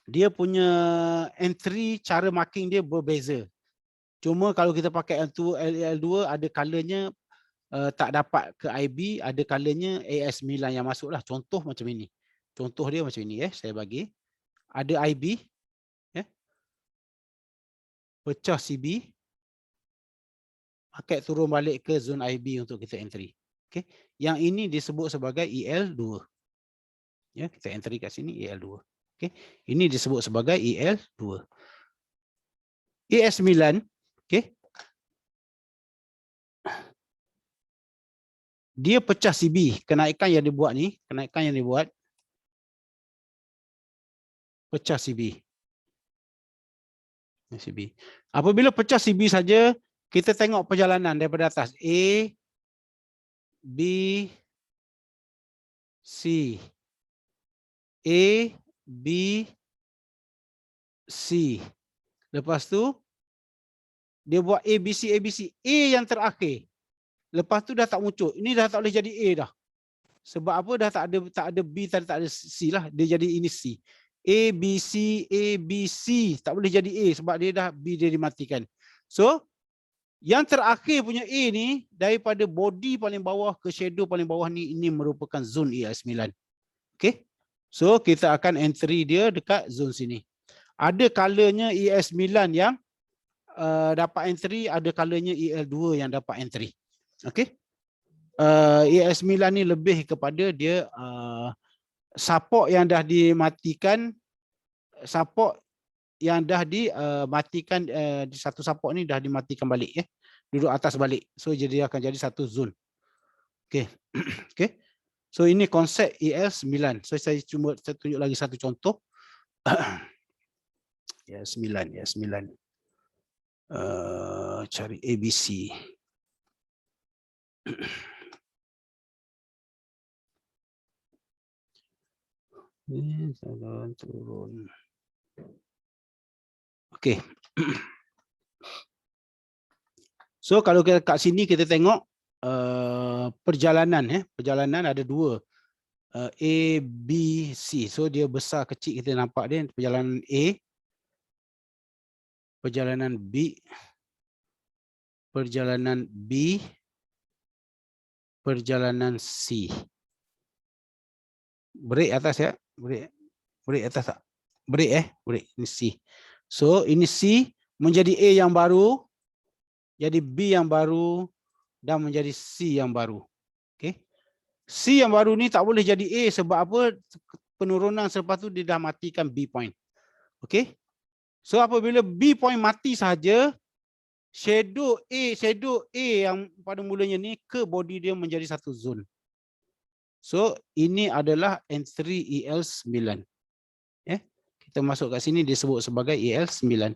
dia punya entry, cara marking dia berbeza. Cuma kalau kita pakai EL2 ada kalanya tak dapat ke IB, ada kalanya AS9 yang masuklah. Contoh macam ini. Contoh dia macam ini saya bagi. Ada IB pecah CB, market turun balik ke zone IB untuk kita entry. Okey. Yang ini disebut sebagai EL2. Ya, kita entry kat sini EL2. Okey. Ini disebut sebagai EL2. ES9, okey. Dia pecah CB, kenaikan yang dibuat ni, kenaikan yang dibuat pecah CB. CB. Apabila pecah CB saja, kita tengok perjalanan daripada atas. A, B, C. A, B, C. Lepas tu, dia buat A, B, C, A, B, C. A yang terakhir. Lepas tu dah tak muncul. Ini dah tak boleh jadi A dah. Sebab apa? Dah tak ada B, tak ada C lah. Dia jadi ini C. A, B, C, A, B, C. Tak boleh jadi A sebab dia dah B dia dimatikan. So, yang terakhir punya A ni, daripada body paling bawah ke shadow paling bawah ni, ini merupakan zone EL9. Okay. So, kita akan entry dia dekat zone sini. Ada kalanya EL9 yang dapat entry, ada kalanya EL2 yang dapat entry. Okay. EL9 ni lebih kepada dia support yang dah dimatikan, support yang dah dimatikan, di satu support ni dah dimatikan balik duduk atas balik. So jadi akan jadi satu zone. Okey. Okey. So ini konsep EL9. So saya cuma tunjuk lagi satu contoh. EL9. Cari ABC. Turun. Okey. So kalau kita kat sini kita tengok perjalanan perjalanan ada dua. A, B, C. So dia besar kecil kita nampak dia perjalanan A, perjalanan B, perjalanan B, perjalanan C. Break atas ya. Break atas tak? Break break. Ini C. So ini C menjadi A yang baru, jadi B yang baru dan menjadi C yang baru. Okey. C yang baru ni tak boleh jadi A sebab apa? Penurunan selepas tu dia dah matikan B point. Okey. So apabila B point mati saja, shadow A yang pada mulanya ni ke body dia menjadi satu zone. So ini adalah entry EL9. Kita masuk kat sini disebut sebagai EL9.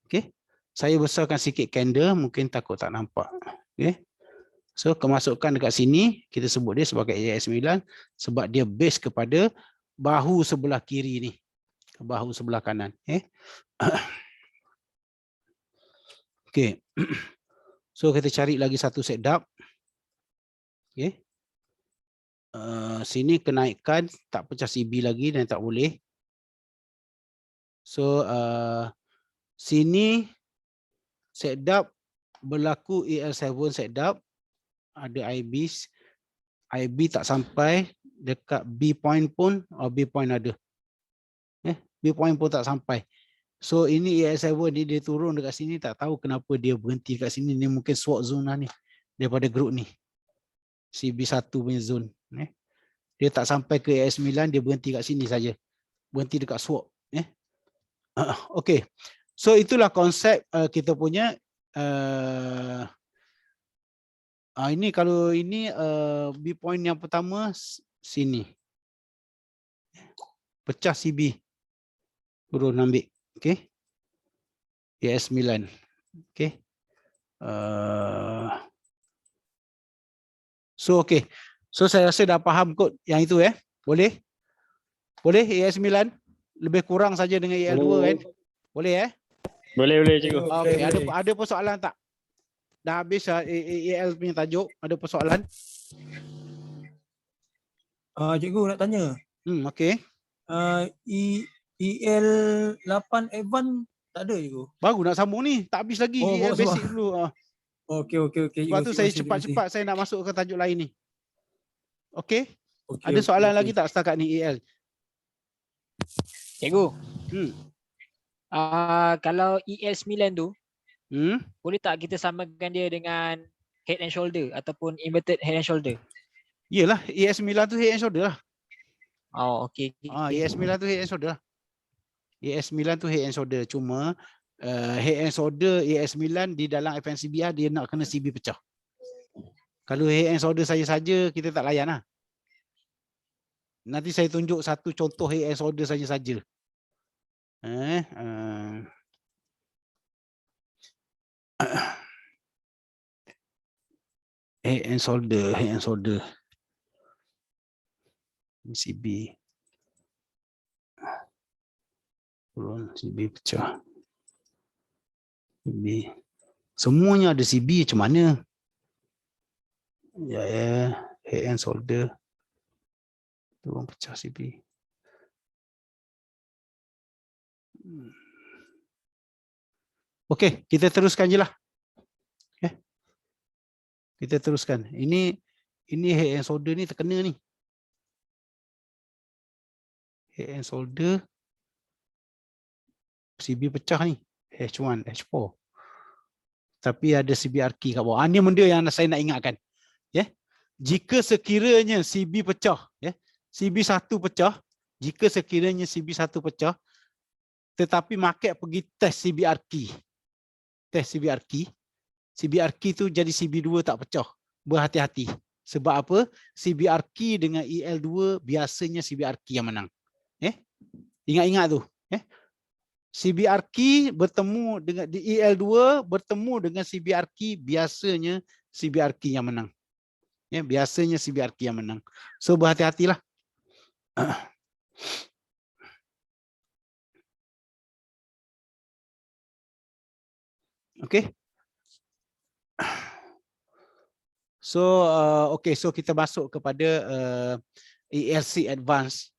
Okey. Saya besarkan sikit candle, mungkin takut tak nampak. Okey. So kemasukan dekat sini kita sebut dia sebagai EL9 sebab dia base kepada bahu sebelah kiri ni, bahu sebelah kanan. Okey. So kita cari lagi satu setup. Okey. Sini kenaikan tak pecah CB lagi dan tak boleh. So sini setup berlaku EL7 setup, ada IB tak sampai dekat B point pun, B point ada. B point pun tak sampai. So ini EL7 ni dia turun dekat sini, tak tahu kenapa dia berhenti dekat sini. Ni mungkin swap zone lah ni daripada grup ni. CB1 punya zone. Dia tak sampai ke AS9, dia berhenti kat sini saja. Berhenti dekat swap. Okey. So itulah konsep kita punya ini kalau ini B point yang pertama sini. Pecah CB. Turun ambil. Okey. AS9. Okey. So okey. So saya rasa dah faham kot yang itu Boleh? Boleh AS9? Lebih kurang saja dengan AL2 kan? Boleh Boleh cikgu. Okey, ada persoalan tak? Dah habis AL punya tajuk, ada persoalan? Cikgu nak tanya. Okey. EL8 Advance tak ada cikgu? Baru nak sambung ni, tak habis lagi. bawa AL basic dulu. Okey. Sebab tu saya cepat-cepat saya nak masuk ke tajuk lain ni. Okey? Ada soalan lagi tak setakat ni AL? Cikgu. Kalau EL9 tu, boleh tak kita samakan dia dengan head and shoulder ataupun inverted head and shoulder? Yelah, ES9 tu head and shoulder lah. Oh, okey. ES9 tu head and shoulder lah. ES9 tu head and shoulder. Cuma head and shoulder ES9 di dalam FNCBR dia nak kena CB pecah. Kalau head and shoulder saja kita tak layan lah. Nanti saya tunjuk satu contoh head and shoulder saja-saja. Head and shoulder. CB. Turun CB pecah. CB. Semuanya ada CB macam mana? Head and shoulder. Turun pecah CB. Okey, kita teruskan je lah. Kita teruskan. Ini head and shoulder ni terkena ni. Head and shoulder. CB pecah ni. H1, H4. Tapi ada CBRK kat bawah. Ini benda yang saya nak ingatkan. Jika sekiranya CB pecah, CB1 pecah, jika sekiranya CB1 pecah, tetapi market pergi test CBRK. Test CBRK. CBRK tu jadi CB2 tak pecah. Berhati-hati. Sebab apa? CBRK dengan EL2 biasanya CBRK yang menang. Ingat-ingat tu. CBRK bertemu dengan EL2 bertemu dengan CBRK, biasanya CBRK yang menang. Biasanya CBRK yang menang. So berhati-hatilah. Okey. So so kita masuk kepada ALC Advance.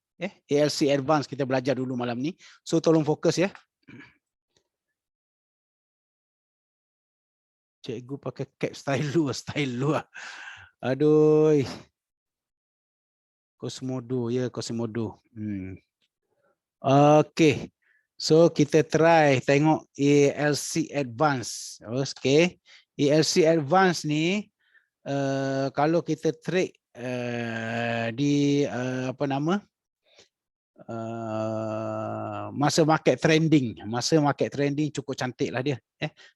ALC Advance kita belajar dulu malam ni. So tolong fokus Cikgu pakai cap style luar. Aduh. Cosmodo Cosmodo. Okey. So kita try tengok ALC Advance. Okey. ALC Advance ni kalau kita trade di masa market trending cukup cantik lah dia,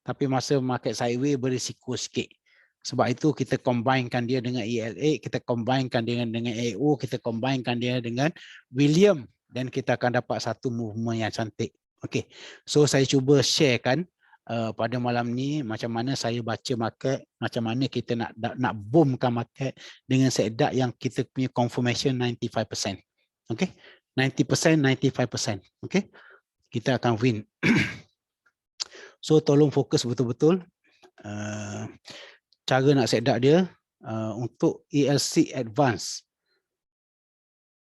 tapi masa market sideways berisiko sikit. Sebab itu kita combinekan dia dengan ELA, kita combinekan dengan AO, kita combinekan dia dengan William, dan kita akan dapat satu movement yang cantik. Okey, so saya cuba sharekan pada malam ni macam mana saya baca market, macam mana kita nak boomkan market dengan setup yang kita punya confirmation 95%. Okey, 90%, 95%. Okey, kita akan win. So tolong fokus betul-betul. Cara nak setup dia untuk ELC Advance.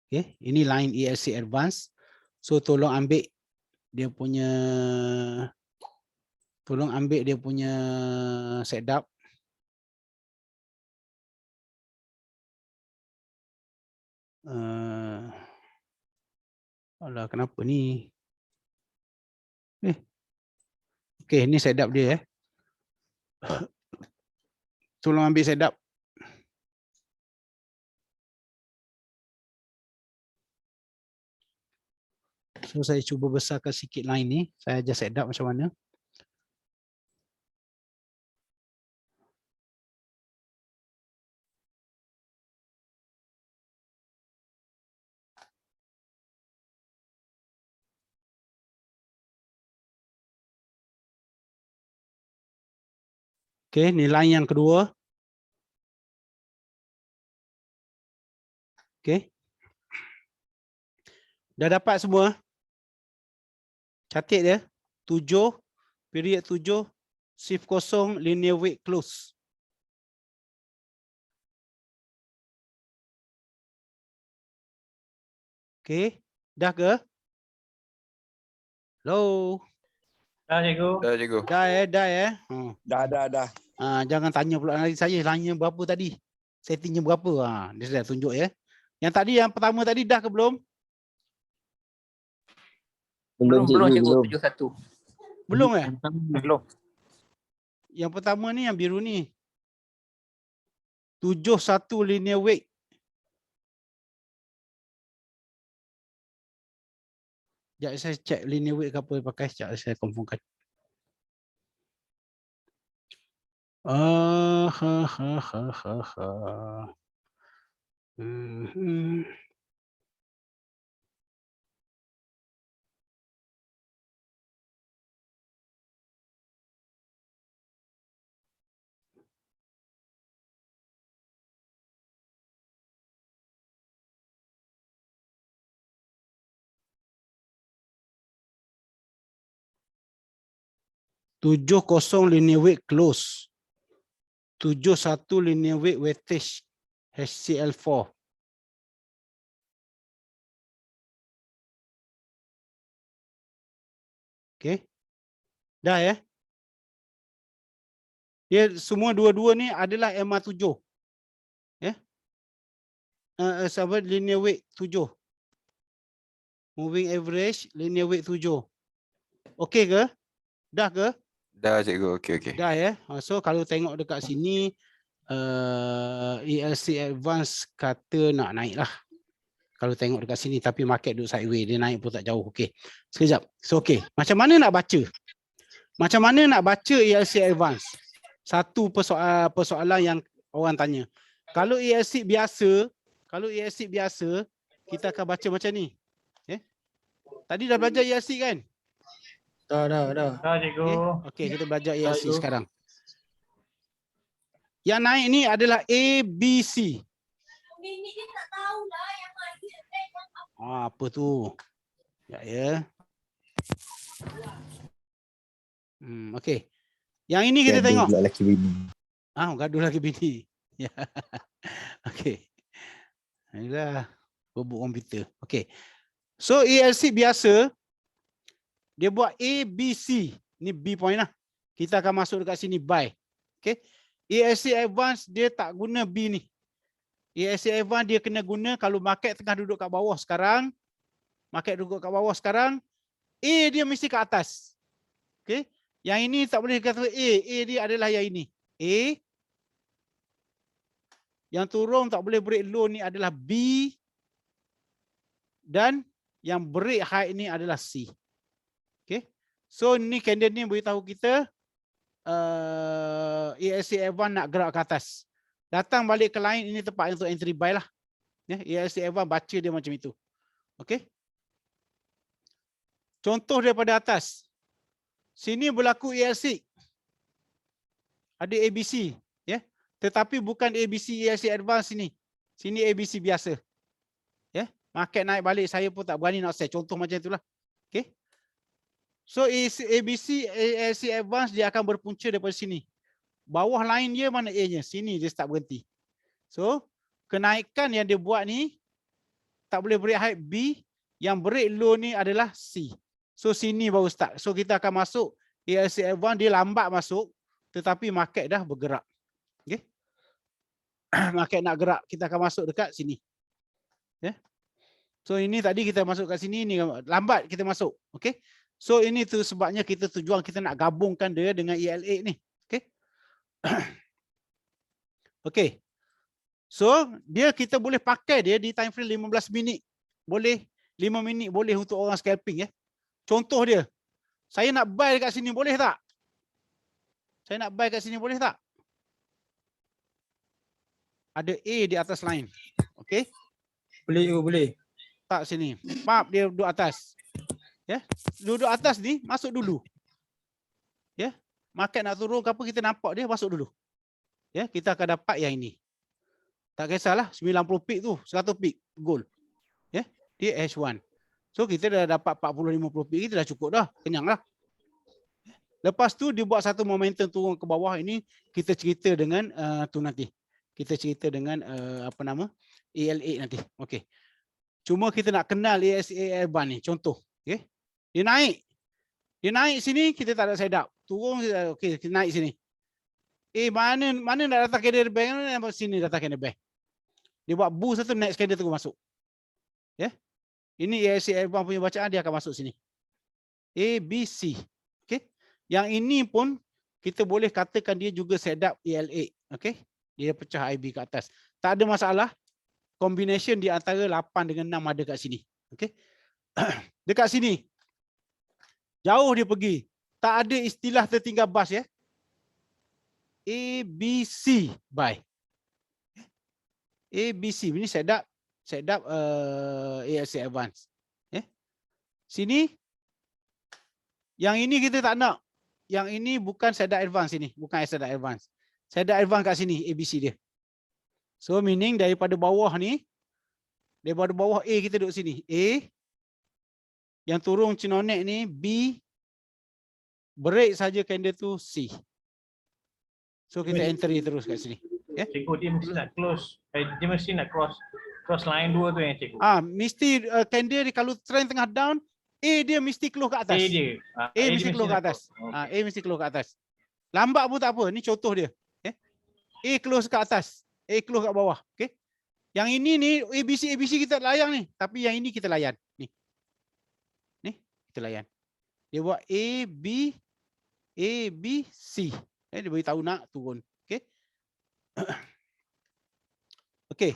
Okey, ini line ELC Advance. So tolong ambil dia punya setup. Alah, kenapa ni? Okey, ni setup dia Tolong ambil setup. So saya cuba besarkan sikit line ni. Saya ajar set up macam mana. Okey, ni line yang kedua. Okey. Dah dapat semua? Catat dia. 7, period 7, shift kosong, linear weight close. Okey, dah ke? Hello? Dah cikgu. Dah cikgu. Dah. Dah. Jangan tanya pula lagi saya line berapa tadi. Settingnya berapa? Dia dah tunjuk ya. Yang tadi yang pertama tadi dah ke belum? Belum cikgu. 71. Belum Belum. Yang pertama ni yang biru ni. 71 linear weight. Sekejap saya cek linear weight ke apa yang pakai. Sekejap saya confirmkan. Tujuh kosong linear weight close. 71 linear weight weightage HCl4. Okey. Dah ya. Dia semua dua-dua ni adalah MR7. Ya. Sama linear weight 7. Moving average linear weight 7. Okey ke? Dah ke? Dah cikgu. Okey. Dah ya. So kalau tengok dekat sini ELC Advance kata nak naik lah. Kalau tengok dekat sini tapi market duduk sideways, dia naik pun tak jauh. Okey. Sekejap. So okey. Macam mana nak baca? Macam mana nak baca ELC Advance? Satu persoalan yang orang tanya. Kalau ELC biasa, kita akan baca macam ni. Tadi dah belajar ELC kan? Dah. Dah cikgu. Okey, kita belajar ELC Cikgu. sekarang. Yang naik ni adalah ABC. Apa tu? Ya. Okey. Yang ini kita tengok. Lelaki bini. Gaduh lagi bini. Ya. Okey. Inilah bubuk komputer. Okey. So ELC biasa dia buat A, B, C. Ni B point lah. Kita akan masuk dekat sini buy. Okey. ELC Advance dia tak guna B ni. ELC Advance dia kena guna kalau market tengah duduk kat bawah sekarang. A dia mesti ke atas. Okey. Yang ini tak boleh kata A. A dia adalah yang ini. A. Yang turun tak boleh break low ni adalah B. Dan yang break high ni adalah C. Okay. So ni candle ni beritahu kita ELC Advance nak gerak ke atas. Datang balik ke line, ini tempat untuk entry buy lah. ELC Advance baca dia macam itu. Okay. Contoh daripada atas. Sini berlaku ELC. Ada ABC. Ya. Tetapi bukan ABC ELC Advance sini. Sini ABC biasa. Ya. Market naik balik, saya pun tak berani nak set. Contoh macam itulah. Okay. So ABC ELC Advance dia akan berpunca daripada sini. Bawah line dia mana A-nya? Sini dia start berhenti. So kenaikan yang dia buat ni tak boleh break high B. Yang break low ni adalah C. So sini baru start. So kita akan masuk ELC Advance, dia lambat masuk. Tetapi market dah bergerak. Okay. Market nak gerak. Kita akan masuk dekat sini. Yeah. So ini tadi kita masuk kat sini. Ni lambat kita masuk. Okay. So ini tu sebabnya kita tujuan kita nak gabungkan dia dengan EL8 ni. Okay. Okay. So dia kita boleh pakai dia di time frame 15 minit. Boleh. 5 minit boleh untuk orang scalping ya. Contoh dia. Saya nak buy dekat sini boleh tak? Saya nak buy kat sini boleh tak? Ada A di atas line. Okey. Boleh, boleh. Tak sini. Maaf, dia duduk atas. Ya. Duduk atas ni masuk dulu. Ya. Market nak turun ke apa kita nampak dia masuk dulu. Ya, kita akan dapat yang ini. Tak kisahlah 90 pip tu, 100 pip gold. Ya. Dia H1. So kita dah dapat 40 50 pip, kita dah cukup dah, kenyanglah. Lepas tu dia buat satu momentum turun ke bawah, ini kita cerita dengan tu nanti. Kita cerita dengan apa nama? ALA nanti. Okey. Cuma kita nak kenal ASA Airban ni, contoh, okey. Dia naik. Dia naik sini kita tak ada setup. Turun okey, kita naik sini. Mana nak datang candle bank, mana sini datang candle bank. Dia buat boost satu, next candle terus masuk. Ya. Ini ASA Airban punya bacaan, dia akan masuk sini. A, B, C. Okey. Yang ini pun kita boleh katakan dia juga setup ELA. Okey. Dia pecah IB ke atas. Tak ada masalah. Combination di antara 8 dengan 6 ada kat sini. Okey. Dekat sini. Jauh dia pergi. Tak ada istilah tertinggal bas ya. A, B, C buy. A, B, C. Ini setup ASA advance. Sini. Yang ini kita tak nak. Yang ini bukan setup advance ini. Bukan setup advance. Setup advance kat sini. ABC dia. So meaning daripada bawah ni. Daripada bawah A kita duduk sini. A. Yang turun cinonek ni. B. Break saja candle tu C. So kita entry terus kat sini. Cikgu dia mesti nak close. Dia mesti nak cross line 2 tu yang cikgu. Mesti candle dia kalau trend tengah down. A dia mesti keluar ke atas. A dia. A mesti keluar ke atas. A mesti keluar ke atas. Lambat pun tak apa. Ni contoh dia. A close ke atas. A close kat bawah. Okay. Yang ini ni ABC kita layan ni. Tapi yang ini kita layan. Ni. Ni kita layan. Dia buat A, B, C. Dia beritahu nak turun. Okay. Okay.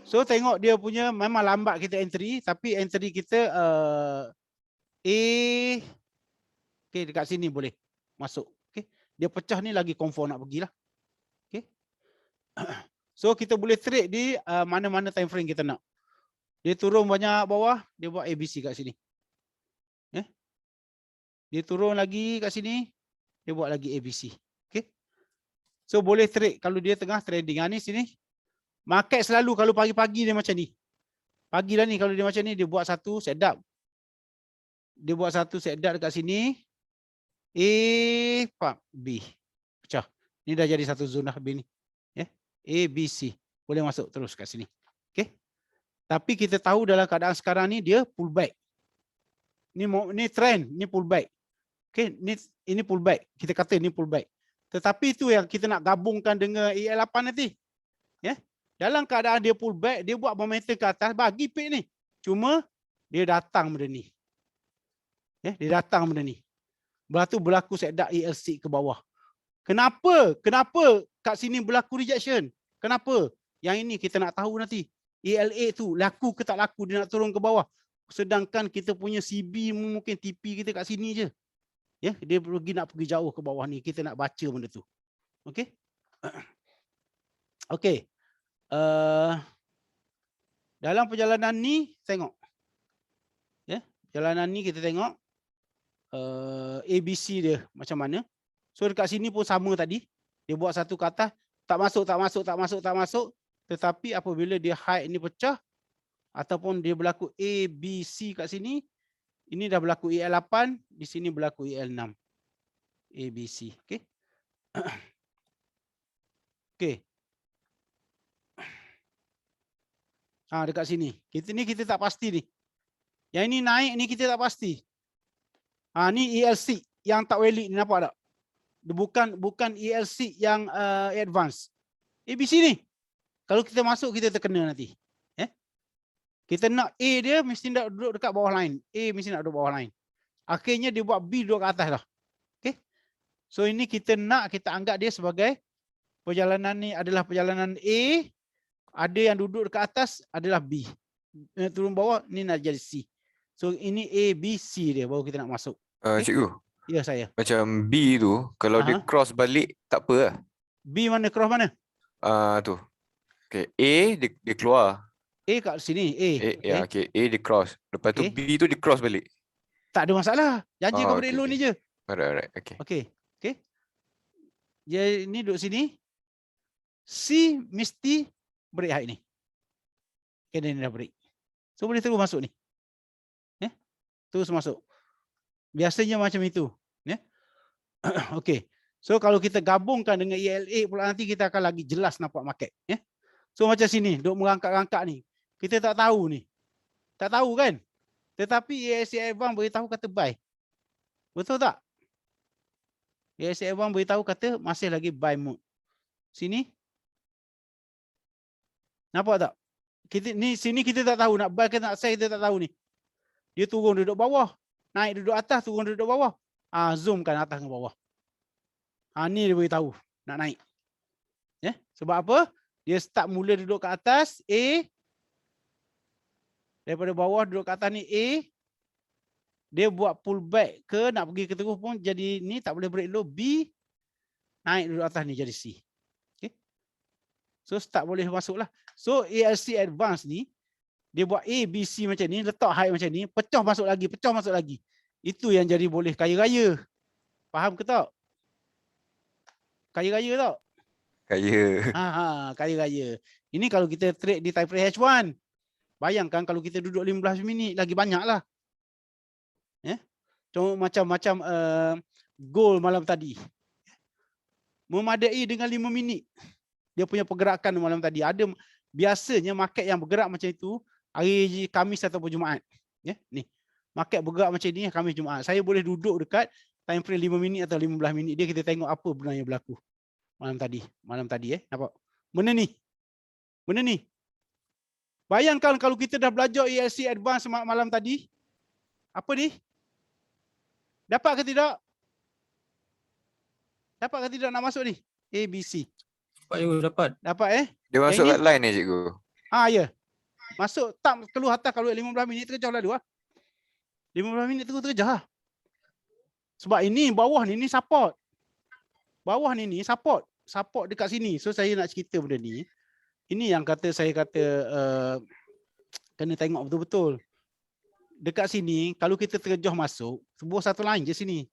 So tengok dia punya memang lambat kita entry. Tapi entry kita A. Okay, dekat sini boleh masuk. Okay. Dia pecah ni lagi confirm nak pergilah. Okay. So kita boleh trade di mana-mana time frame kita nak. Dia turun banyak bawah, dia buat ABC kat sini. Dia turun lagi kat sini, dia buat lagi ABC. Okay. So boleh trade kalau dia tengah trading. Ni sini. Market selalu kalau pagi-pagi dia macam ni. Pagi dah ni kalau dia macam ni, dia buat satu setup. Dia buat satu setup dekat sini. A, B. Pecah. Ni dah jadi satu zona B ni. A, B, C. Boleh masuk terus kat sini. Okay. Tapi kita tahu dalam keadaan sekarang ni dia pullback. Ni trend, ni pullback. Okay. Ini pullback. Kita kata ni pullback. Tetapi itu yang kita nak gabungkan dengan EL8 nanti. Dalam keadaan dia pullback, dia buat momentum ke atas, bagi pik ni. Cuma dia datang benda ni. Dia datang benda ni. Lepas tu berlaku setup ELC ke bawah. Kenapa kat sini berlaku rejection? Kenapa? Yang ini kita nak tahu nanti. ELA tu laku ke tak laku, dia nak turun ke bawah. Sedangkan kita punya CB mungkin TP kita kat sini je. Dia nak pergi jauh ke bawah ni. Kita nak baca benda tu. Okey. Okey. Dalam perjalanan ni tengok. Perjalanan ni kita tengok ABC dia macam mana. So dekat sini pun sama tadi. Dia buat satu kata tak masuk. Tetapi apabila dia high ni pecah ataupun dia berlaku A, B, C kat sini, ini dah berlaku EL8, di sini berlaku EL6. A, B, C. Okey. Okey. Dekat sini. Kita tak pasti ni. Yang ini naik ni kita tak pasti. Ni ELC yang tak valid ni, nampak tak? Dia bukan ELC yang advance. ABC ni. Kalau kita masuk kita terkena nanti. Kita nak A dia mesti nak duduk dekat bawah line. A mesti nak duduk bawah line. Akhirnya dia buat B duduk kat atas dah. Okay. So ini kita anggap dia sebagai perjalanan ni adalah perjalanan A. Ada yang duduk dekat atas adalah B. turun bawah, ni nak jadi C. So ini A, B, C dia baru kita nak masuk. Okay. Cikgu, Ya saya. macam B tu kalau dia Aha. cross balik tak apa lah. B mana, cross mana? Tu. Okay, A dia keluar. A kat sini, A. A, ya, okay. A dia cross. Lepas tu Okay. B tu dia cross balik. Tak ada masalah. Janji kau break Okay, low okay. ni je. Alright, okay. Okey. Okey. Jadi ni duduk sini. C mesti break height ni. Kena ni dah break. So boleh terus masuk ni. Terus masuk. Biasanya macam itu. Okey. So kalau kita gabungkan dengan ELA pula nanti kita akan lagi jelas nampak market. So macam sini, duk merangkak-rangkak ni. Kita tak tahu ni. Tak tahu kan? Tetapi ESC Advance beritahu kata buy. Betul tak? ESC Advance beritahu kata masih lagi buy mode. Sini. Nampak tak? Sini kita tak tahu nak buy ke nak sell, kita tak tahu ni. Dia turun duduk bawah, naik duduk atas, turun duduk bawah. Zoomkan atas ke bawah. Ni dia beritahu nak naik. Sebab apa? Dia start mula duduk kat atas A. Daripada bawah duduk kat atas ni A. Dia buat pullback ke nak pergi ke terus pun jadi ni tak boleh break low. B. Naik duduk atas ni jadi C. Okay. So start boleh masuk lah. So ELC Advance ni dia buat A, B, C macam ni, letak high macam ni, pecah masuk lagi, pecah masuk lagi. Itu yang jadi boleh kaya raya. Faham ke tak? Kaya raya tak? Kaya. Kaya raya. Ini kalau kita trade di time frame H1. Bayangkan kalau kita duduk 15 minit lagi banyak lah. Cuma macam goal malam tadi. Memadai dengan 5 minit. Dia punya pergerakan malam tadi. Ada biasanya market yang bergerak macam itu hari Khamis ataupun Jumaat. Ni. Market bergerak macam ni Khamis Jumaat. Saya boleh duduk dekat time frame 5 minit atau 15 minit dia, kita tengok apa sebenarnya berlaku malam tadi. Nampak? Mana ni? Bayangkan kalau kita dah belajar ELC Advance malam tadi. Apa ni? Dapat ke tidak? Nak masuk ni? A, B, C. Dapat juga, dapat. Dapat Dia masuk ini- kat line ni cikgu. Ya. Masuk tak keluar atas kalau 15 minit terkejah lalu 15 minit terkejah. Sebab ini bawah ni support. Bawah ni support. Support dekat sini. So saya nak cerita benda ni. Ini yang saya kata kena tengok betul-betul. Dekat sini kalau kita terjah masuk, sebuah satu line je sini.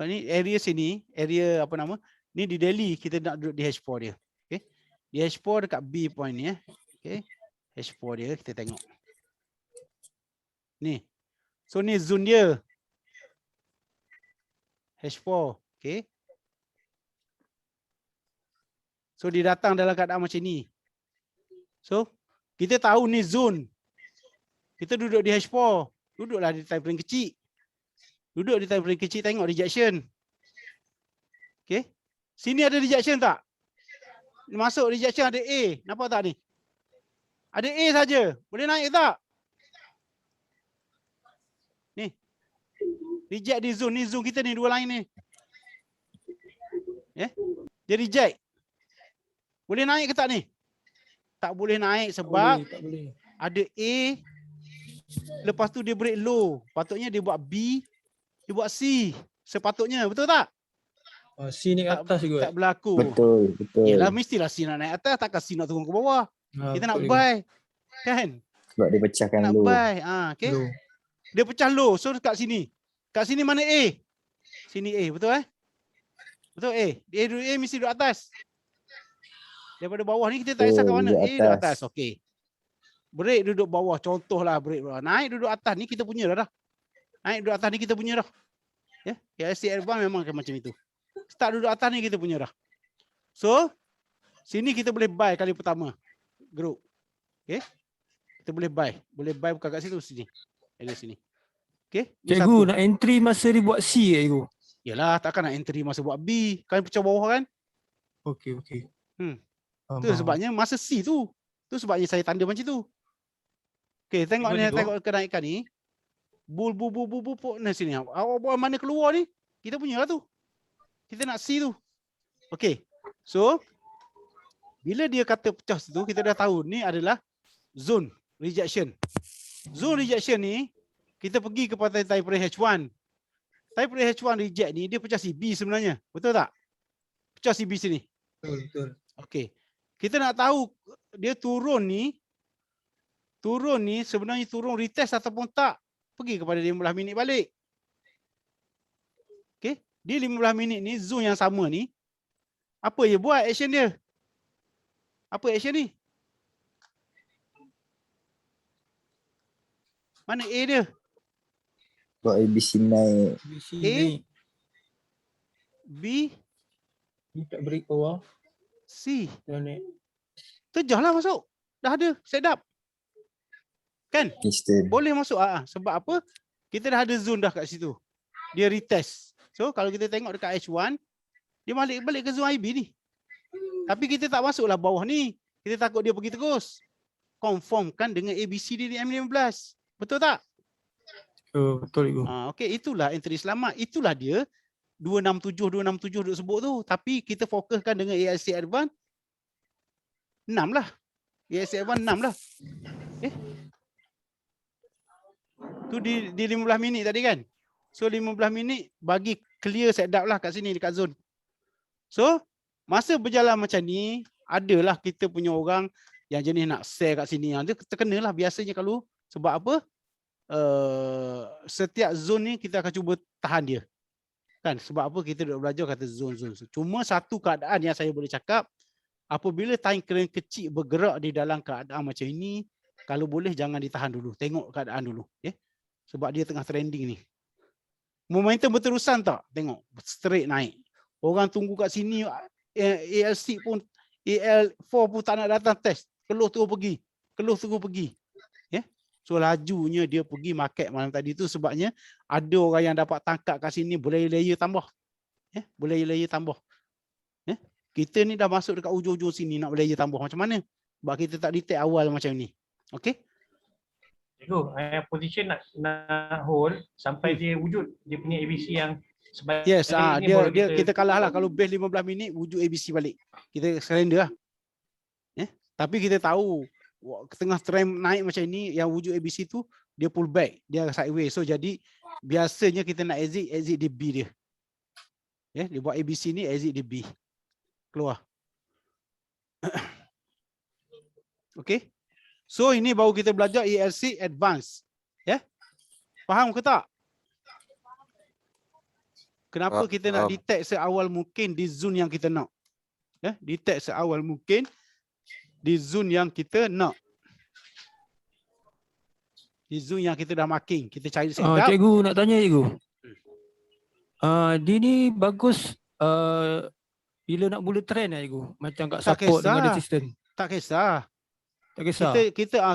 Ni area sini, area apa nama? Ni di daily kita nak duduk di H4 dia. Okey. Di H4 dekat B point ni Okey. H4 dia kita tengok. Ni. So ni zone dia. H4. Okey. So dia datang dalam keadaan macam ni. So kita tahu ni zone. Kita duduk di H4. Duduklah di time frame kecil. Duduk di time frame kecil, tengok rejection. Okey. Sini ada rejection tak? Masuk rejection ada A. Nampak tak ni? Ada A saja. Boleh naik tak? Ni. Reject di zone. Ni zone kita ni, dua line ni. Dia reject. Boleh naik ke tak ni? Tak boleh naik sebab Tak boleh. ada A. Lepas tu dia break low. Patutnya dia buat B. Dia buat C. Sepatutnya. Betul tak? C ni kat atas juga. Tak berlaku. Betul. Yelah mestilah C nak naik atas. Takkan C nak turun ke bawah. Kita nak betul juga. buy. Kan? Sebab dia pecahkan Nak low. buy. Okay. Low. Dia pecah low. So kat sini. Kat sini mana A? Sini A. Betul Betul A. A mesti duduk atas. Daripada bawah ni kita tak kisah kat mana. duduk A duduk atas. atas. Okey. Break duduk bawah. Contohlah break bawah. Naik duduk atas ni kita punya dah. Naik duduk atas ni kita punya dah. ELC Advance memang macam itu. Start duduk atas ni kita punya dah. So, sini kita boleh buy kali pertama. Group. Okay. Kita boleh buy. Boleh buy bukan kat situ, sini. Ada sini. Okay. Cikgu nak entry masa dia buat C ke cikgu? Yalah, takkan nak entry masa buat B. Kan pecah bawah kan? Okey. Tu sebabnya masa C tu. Tu sebabnya saya tanda macam tu. Okay, tengok ni, tengok kenaikan ni. Bull nah sini. Awak mana keluar ni? Kita punya lah tu. Kita nak C tu. Okay. So, bila dia kata pecah situ, kita dah tahu ni adalah zone. rejection. Zone rejection ni kita pergi kepada time frame H1. Time frame H1 reject ni dia pecah CB sebenarnya. Betul tak? Pecah CB sini. Betul. Okey. Kita nak tahu dia turun ni sebenarnya turun retest ataupun tak. Pergi kepada 15 minit balik. Okey. Di 15 minit ni zone yang sama ni apa dia buat action dia? Apa action ni? Mana A dia? Buat ABC naik. ABC A. ni. B, Ni tak break bawah. C. Dah naik. Terjahlah masuk. Dah ada set up. Kan? Instant. Boleh masuk. Sebab apa? Kita dah ada zone dah kat situ. Dia retest. So kalau kita tengok dekat H1, dia balik ke zone IB ni. Tapi kita tak masuklah bawah ni. Kita takut dia pergi terus. Conformkan dengan ABCD di M15. Betul tak? Betul itu. Okey, itulah entry selamat. Itulah dia 267 duk sebut tu. Tapi kita fokuskan dengan ALC Advance 6 lah. ALC Advance 6 lah. Tu di 15 minit tadi kan. So 15 minit bagi clear setup lah kat sini dekat zone. So masa berjalan macam ni, adalah kita punya orang yang jenis nak share kat sini. Dia terkenalah biasanya kalau sebab apa? Setiap zone ni kita akan cuba tahan dia. Kan? Sebab apa kita duk belajar kata zone-zone. Cuma satu keadaan yang saya boleh cakap, apabila time frame kecil bergerak di dalam keadaan macam ini, kalau boleh jangan ditahan dulu. Tengok keadaan dulu. Sebab dia tengah trending ni. Momentum berterusan tak? Tengok. Straight naik. Orang tunggu kat sini, ALC pun, AL4 pun tak nak datang test. Keluh terus pergi. So lajunya dia pergi market malam tadi tu sebabnya ada orang yang dapat tangkap kat sini boleh layer tambah. Boleh layer tambah. Kita ni dah masuk dekat ujung-ujung sini nak layer tambah macam mana? Sebab kita tak detect awal macam ni. Okey? Cikgu, position nak hold sampai dia wujud dia punya ABC yang sebaik. Yes, kita kalah lah kalau base 15 minit wujud ABC balik. Kita surrender lah. Tapi kita tahu tengah trend naik macam ni yang wujud ABC tu dia pull back, dia sideways. So jadi biasanya kita nak exit di B dia. Dia buat ABC ni exit di B. Keluar. Okey. So ini baru kita belajar ALC advance. Faham ke tak? Kenapa kita nak detect seawal mungkin di zone yang kita nak. Detect seawal mungkin di zone yang kita nak. Di zone yang kita dah marking. Kita cari setup. Cikgu nak tanya cikgu. Dia ni bagus bila nak mula trend lah cikgu. Macam kat Tak support kisah. dengan resistance. Tak kisah. Tak kisah.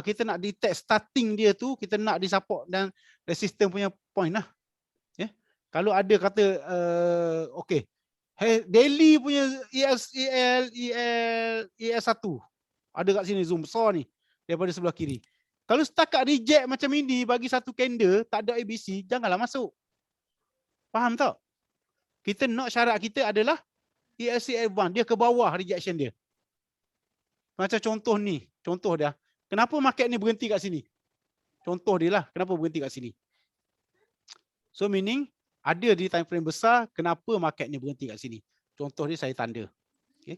Kita nak detect starting dia tu, kita nak di support dan resistance punya point lah. Kalau ada kata okey. Daily punya EL1 ada kat sini zoom besar ni daripada sebelah kiri. Kalau setakat reject macam ini bagi satu candle tak ada ABC, janganlah masuk. Faham tak? Kita nak syarat kita adalah ELC advance, dia ke bawah rejection dia. Macam contoh ni, contoh dia. Kenapa market ni berhenti kat sini? Contoh dia lah, kenapa berhenti kat sini? So meaning ada di time frame besar, kenapa market ni berhenti kat sini? Contoh dia saya tanda. Okey.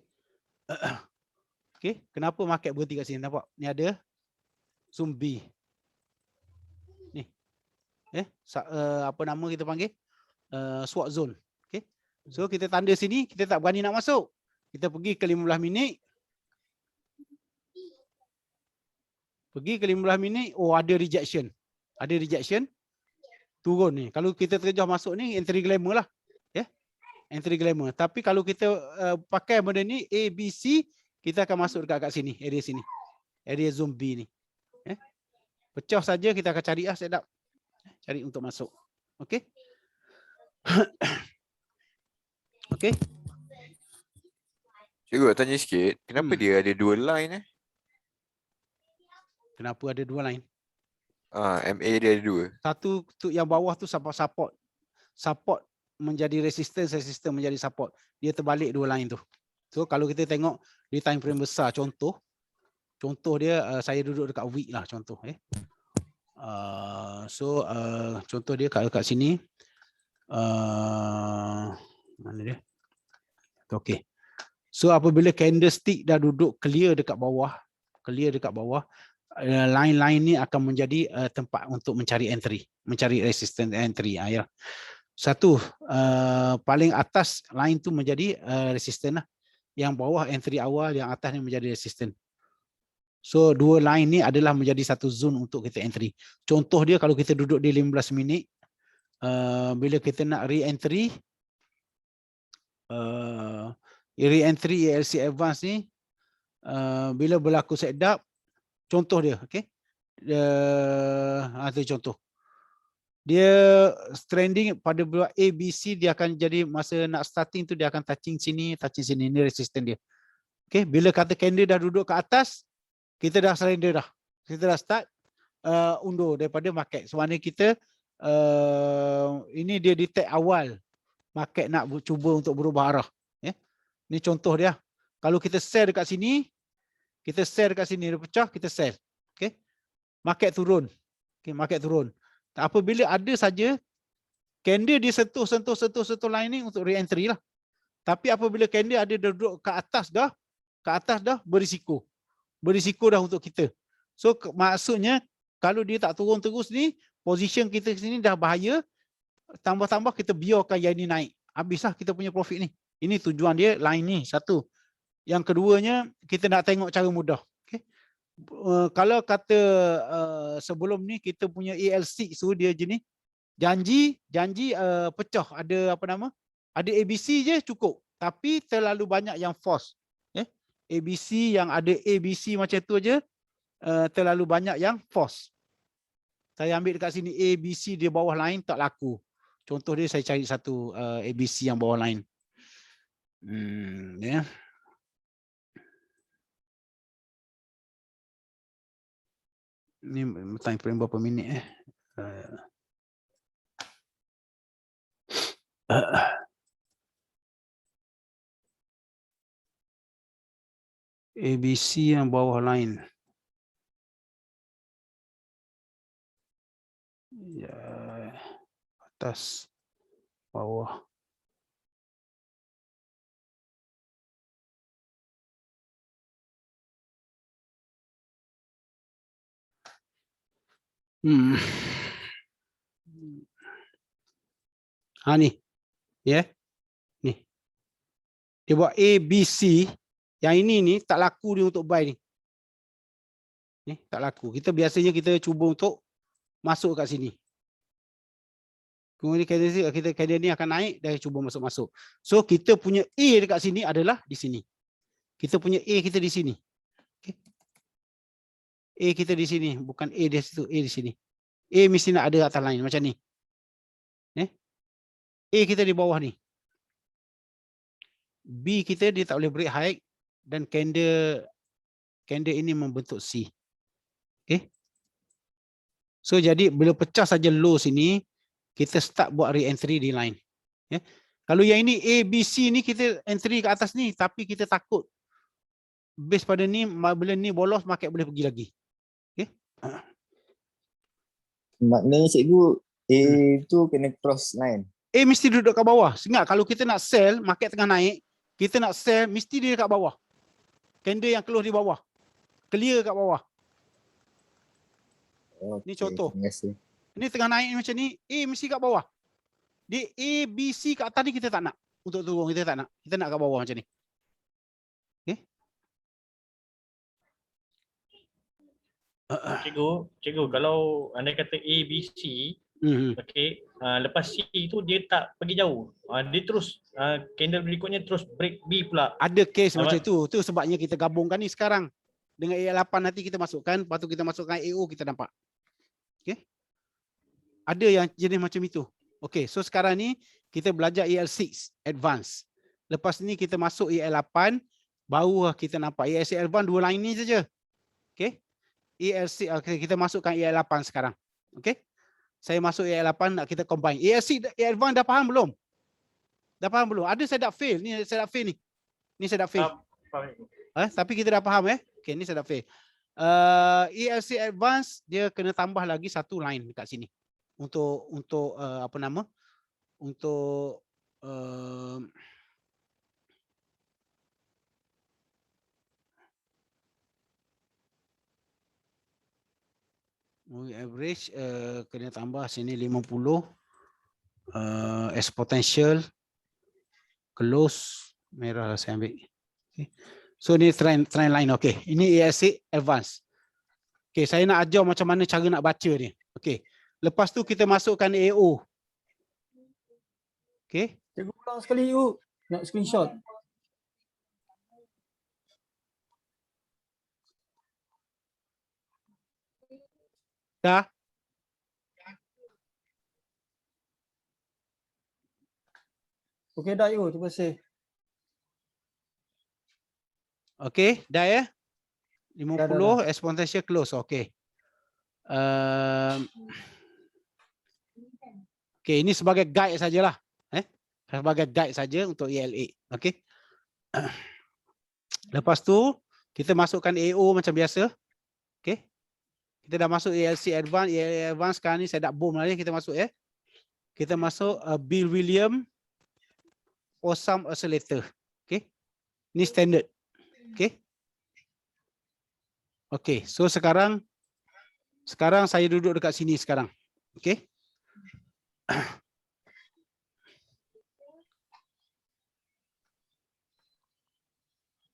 Okey, kenapa market berhenti kat sini? Nampak? Ni ada zoom B. Ni. Apa nama kita panggil? Swap zone. Okey. So kita tanda sini, kita tak berani nak masuk. Kita pergi ke 15 minit. Pergi ke 15 minit, ada rejection. Ada rejection. Turun ni. Kalau kita terjah masuk ni, entry glamour lah. Entry glamour. Tapi kalau kita pakai benda ni, A, B, C, kita akan masuk dekat sini, area sini. Area zoom B ni. Pecah saja, kita akan cari setup. Cari untuk masuk. Okey. Okey. Cikgu tanya sikit, kenapa dia ada dua line Kenapa ada dua line? MA dia ada dua. Satu tu yang bawah tu support. Support menjadi resistance menjadi support. Dia terbalik dua line tu. So kalau kita tengok di time frame besar contoh, Contoh dia saya duduk dekat week lah contoh. Contoh dia kat sini. Mana dia? Okey. So apabila candlestick dah duduk clear dekat bawah, line-line ni akan menjadi tempat untuk mencari entry, mencari resistance entry. Ya. Satu, paling atas line tu menjadi resistance lah. Yang bawah entry awal, yang atas ni menjadi resistance. So dua line ni adalah menjadi satu zone untuk kita entry. Contoh dia kalau kita duduk di 15 minit, bila kita nak re-entry, re-entry ELC advance ni, bila berlaku setup, contoh dia, okey. Itu contoh. Dia trending pada buat ABC, dia akan jadi masa nak starting tu dia akan touching sini. Ini resistance dia. Okey, bila kata candle dah duduk ke atas, kita dah surrender dah. Kita dah start undur daripada market. Sebenarnya kita ini dia detect awal market nak cuba untuk berubah arah. Ini contoh dia. Kalau kita sell dekat sini, dia pecah, kita sell. Okey. Market turun. Okey, market turun. Apabila ada saja candle dia sentuh line ni untuk re-entry lah. Tapi apabila candle ada duduk ke atas dah berisiko. Berisiko dah untuk kita. So maksudnya kalau dia tak turun terus ni, position kita sini dah bahaya, tambah-tambah kita biarkan yang ni naik. Habislah kita punya profit ni. Ini tujuan dia line ni, satu. Yang keduanya, kita nak tengok cara mudah. Okay. Kalau kata sebelum ni kita punya EL6 tu dia jenis janji pecah, ada ada ABC je cukup, tapi terlalu banyak yang false. ABC yang ada ABC macam tu aja, terlalu banyak yang false. Saya ambil dekat sini ABC di bawah line tak laku. Contoh dia saya cari satu ABC yang bawah line. Ni time frame berapa minit ABC yang bawah line. Ya, atas bawah. Ni. Ya. Ni. Dia buat ABC. Yang ini ni tak laku dia untuk buy ni. Ni tak laku. Biasanya kita cuba untuk masuk kat sini. Kemudian candle ni akan naik dan cuba masuk. So kita punya A dekat sini adalah di sini. Kita punya A kita di sini. Okay. A kita di sini, bukan A di situ, A di sini. A mesti nak ada atas line macam ni. A kita di bawah ni. B kita dia tak boleh break high dan candle ini membentuk C. Okay. So jadi bila pecah saja low sini, kita start buat re-entry di line. Kalau yang ini A, B, C ni kita entry ke atas ni, tapi kita takut base pada ni, bila ni bolos market boleh pergi lagi. Okay. Maknanya cikgu A tu kena cross line. A mesti duduk kat bawah. Ingat kalau kita nak sell, market tengah naik, kita nak sell mesti dia kat bawah. Candle yang keluar di bawah. Clear kat bawah. Okay, ni contoh. terima kasih. Ini tengah naik macam ni, A mesti kat bawah. Dia A, B, C kat atas ni kita tak nak. Untuk turun kita tak nak. Kita nak kat bawah macam ni. Okay. Cikgu, kalau anda kata A, B, C, okey, lepas C tu dia tak pergi jauh. Dia terus candle berikutnya terus break B pula. Ada case macam tu. Tu sebabnya kita gabungkan ni sekarang. Dengan AL8 nanti kita masukkan, lepas tu kita masukkan AO kita nampak. Okey. Ada yang jenis macam itu. Okey, so sekarang ni kita belajar AL6 advance. Lepas ni kita masuk AL8, baru kita nampak AL6 advance dua line ni saja. Okey. AL6 okay, kita masukkan AL8 sekarang. Okey. Saya masuk AL8 nak kita combine. AL6 advance dah faham belum? Dah faham belum? Ada setup fail. Ni setup fail ni. Ni setup fail. Tapi kita dah faham Okey, ni setup fail. ELC advance dia kena tambah lagi satu line dekat sini untuk apa nama, untuk moving average kena tambah sini 50, exponential close merah lah saya ambil. Okay. So ni trend line. Okay, ini ELC advance. Okay, saya nak ajar macam mana cara nak baca ni. Okay, lepas tu kita masukkan AO. Okay. Cikgu ulang sekali yuk. Nak screenshot. Dah. Okey dah yuk, terima kasih. Okay, dah ya. 50 dah. exponential close. Okay. Okay, ini sebagai guide sajalah. Sebagai guide saja untuk ELA. Okay. Lepas tu kita masukkan AO macam biasa. Okay. Kita dah masuk ELC advance. ELC advance sekarang ni saya dah boom lagi. Kita masuk ya. Kita masuk Bill William Osam oscillator. Okay. Ni standard. Okay. Okay. So sekarang saya duduk dekat sini sekarang. Okay.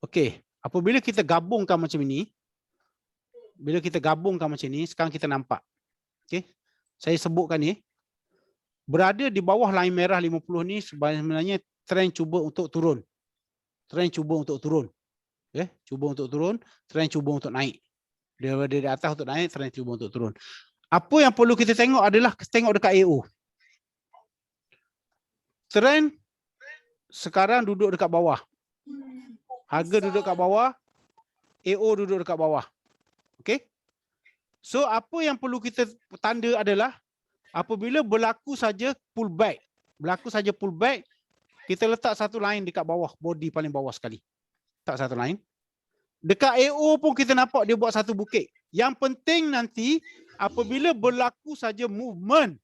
Okey, apabila kita gabungkan macam ini, sekarang kita nampak. Okey. Saya sebutkan ni berada di bawah line merah 50 ni sebenarnya trend cuba untuk turun. Okey, cuba untuk turun, trend cuba untuk naik. Dia berada di atas untuk naik, trend cuba untuk turun. Apa yang perlu kita tengok adalah tengok dekat AO. Trend sekarang duduk dekat bawah. Harga duduk kat bawah, AO duduk dekat bawah. Okey. So apa yang perlu kita tanda adalah apabila berlaku saja pullback, kita letak satu line dekat bawah, body paling bawah sekali. Letak satu line. Dekat AO pun kita nampak dia buat satu bukit. Yang penting nanti apabila berlaku saja movement.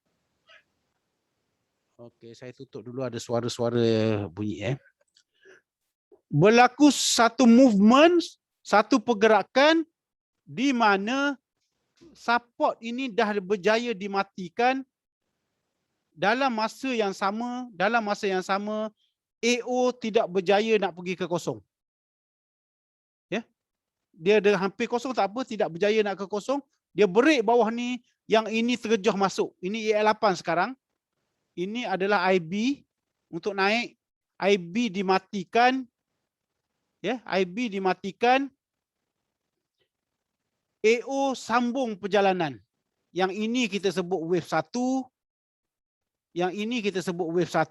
Okey, saya tutup dulu, ada suara-suara bunyi Berlaku satu movement, satu pergerakan di mana support ini dah berjaya dimatikan dalam masa yang sama, AO tidak berjaya nak pergi ke kosong. Ya. Dia ada hampir kosong tak apa, tidak berjaya nak ke kosong, dia break bawah ni, yang ini terjah masuk. Ini EL8 sekarang. Ini adalah IB untuk naik, IB dimatikan. Ya, IB dimatikan, AO sambung perjalanan. Yang ini kita sebut wave 1, yang ini kita sebut wave 1,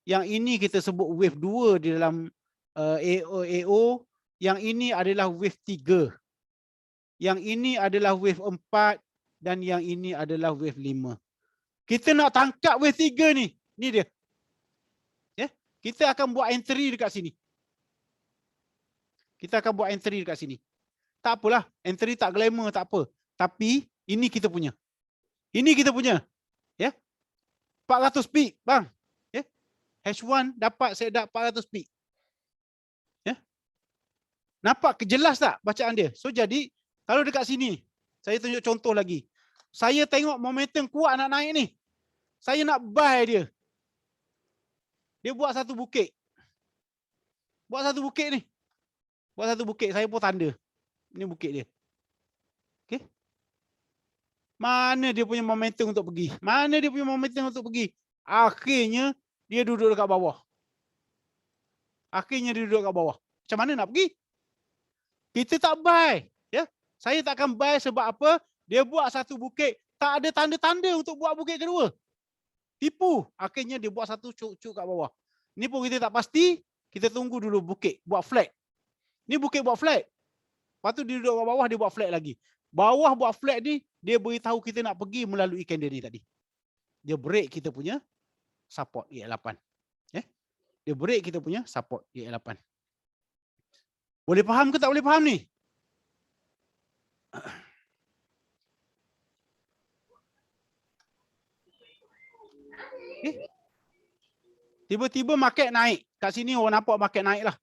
yang ini kita sebut wave 2 di dalam AO, yang ini adalah wave 3. Yang ini adalah wave 4 dan yang ini adalah wave 5. Kita nak tangkap wave 3 ni. Ni dia. Ya, kita akan buat entry dekat sini. Tak apalah, entry tak glamour tak apa. Tapi ini kita punya. Ya. 400 peak, bang. Ya. H1 dapat, saya dapat 400 peak. Ya. Nampak jelas tak bacaan dia? So jadi kalau dekat sini, saya tunjuk contoh lagi. Saya tengok momentum kuat nak naik ni. Saya nak buy dia. Dia buat satu bukit. Saya pun tanda. Ini bukit dia. Okey. Mana dia punya momentum untuk pergi? Akhirnya dia duduk dekat bawah. Macam mana nak pergi? Kita tak buy. Ya? Saya tak akan buy sebab apa? Dia buat satu bukit. Tak ada tanda-tanda untuk buat bukit kedua. Tipu. Akhirnya dia buat satu cuk-cuk kat bawah. Ni pun kita tak pasti. Kita tunggu dulu bukit. Buat flat. Ni bukit buat flat. Lepas tu dia duduk kat bawah, dia buat flat lagi. Bawah buat flat ni, dia beritahu kita nak pergi melalui candle ni tadi. Dia break kita punya support EL8. Dia break kita punya support EL8. Boleh faham ke tak boleh faham ni? Tiba-tiba market naik. Kat sini orang nampak market naik lah.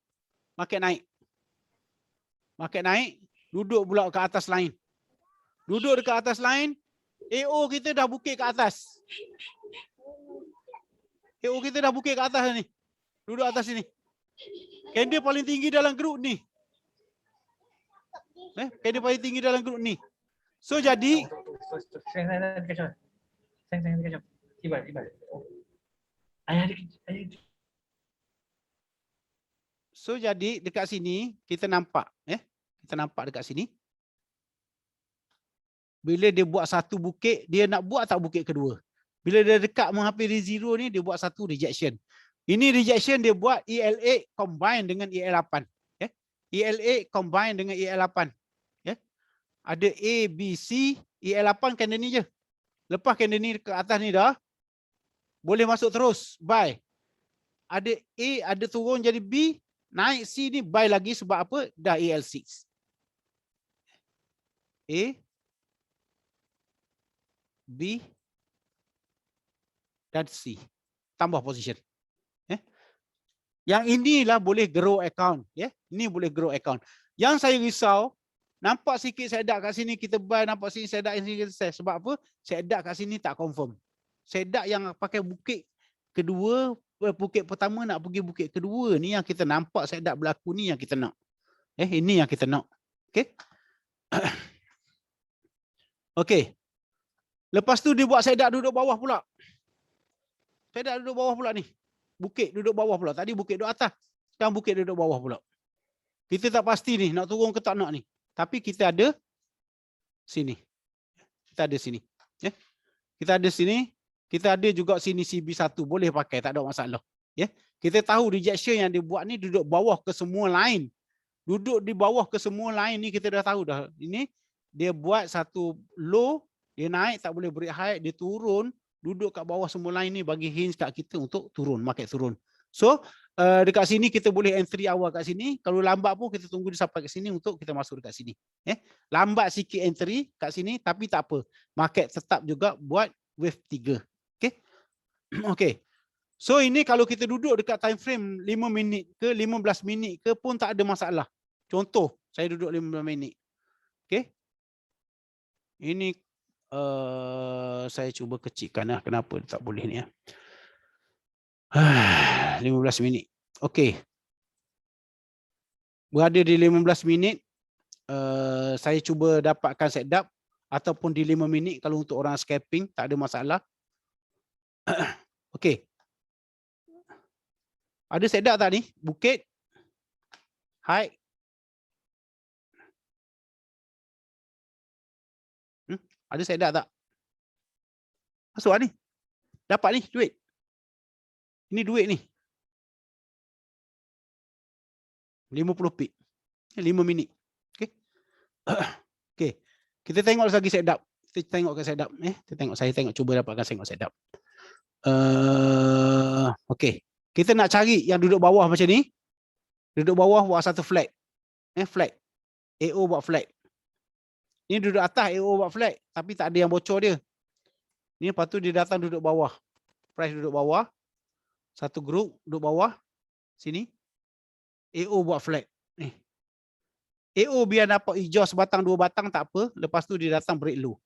Market naik. Market naik. Duduk pula ke atas line. Duduk dekat atas line. AO kita dah bukit ke atas. AO kita dah bukit ke atas ni. Duduk atas sini. Candle paling tinggi dalam grup ni. Candle paling tinggi dalam grup ni. So jadi. Tiba. Ayah. So jadi dekat sini kita nampak. Kita nampak dekat sini. Bila dia buat satu bukit, dia nak buat tak bukit kedua. Bila dia dekat menghampiri zero ni, dia buat satu rejection. Ini rejection dia buat ELA combine dengan EL8. ELA combine dengan EL8. Ada A, B, C, EL8 candle ni je. Lepas candle ni ke atas ni dah, boleh masuk terus, buy. Ada A, ada turun jadi B, naik C ni buy lagi sebab apa? Dah EL6. A, B dan C. Tambah position. Yang inilah boleh grow account. Ini boleh grow account. Yang saya risau, nampak sikit setup kat sini kita buy, nampak sini setup sini kita sell. Sebab apa? Setup kat sini tak confirm. Setup yang pakai bukit kedua, bukit pertama nak pergi bukit kedua ni yang kita nampak setup berlaku ni yang kita nak. Ini yang kita nak. Okey. Okey. Lepas tu dia buat setup duduk bawah pula. Setup duduk bawah pula ni. Bukit duduk bawah pula. Tadi bukit duduk atas. Sekarang bukit duduk bawah pula. Kita tak pasti ni nak turun ke tak nak ni. Tapi kita ada sini. Kita ada sini. Kita ada sini. Kita ada juga sini CB1. Boleh pakai. Tak ada masalah. Kita tahu rejection yang dia buat ni duduk bawah ke semua line. Duduk di bawah ke semua line ni kita dah tahu dah. Ini dia buat satu low. Dia naik tak boleh break high. Dia turun. Duduk kat bawah semua line ni bagi hints kat kita untuk turun. Market turun. So dekat sini kita boleh entry awal kat sini. Kalau lambat pun kita tunggu dia sampai ke sini untuk kita masuk dekat sini. Lambat sikit entry kat sini tapi tak apa. Market tetap juga buat wave 3. Okey. Okey. So ini kalau kita duduk dekat time frame 5 minit ke 15 minit ke pun tak ada masalah. Contoh, saya duduk 15 minit. Okey. Ini saya cuba kecilkan lah. Kenapa tak boleh ni ya. 15 minit. Okey. Berada di 15 minit. Saya cuba dapatkan setup. Ataupun di 5 minit kalau untuk orang scalping. Tak ada masalah. Okey. Ada setup tak ni? Bukit. High. Ada setup tak? Masuk lah ni. Dapat ni duit. Ini duit ni. 50 pip. 5 minit. Okey. Okey. Kita tengok lagi setup. Kita tengok ke setup. Saya tengok cuba dapatkan tengok setup. Okey. Kita nak cari yang duduk bawah macam ni. Duduk bawah buat satu flag. Flag. AO buat flag. Ini duduk atas AO buat flag. Tapi tak ada yang bocor dia. Ni lepas tu dia datang duduk bawah. Price duduk bawah. Satu grup duduk bawah. Sini. AO buat flag. Ni. AO biar dapat hijau sebatang dua batang tak apa. Lepas tu dia datang break low.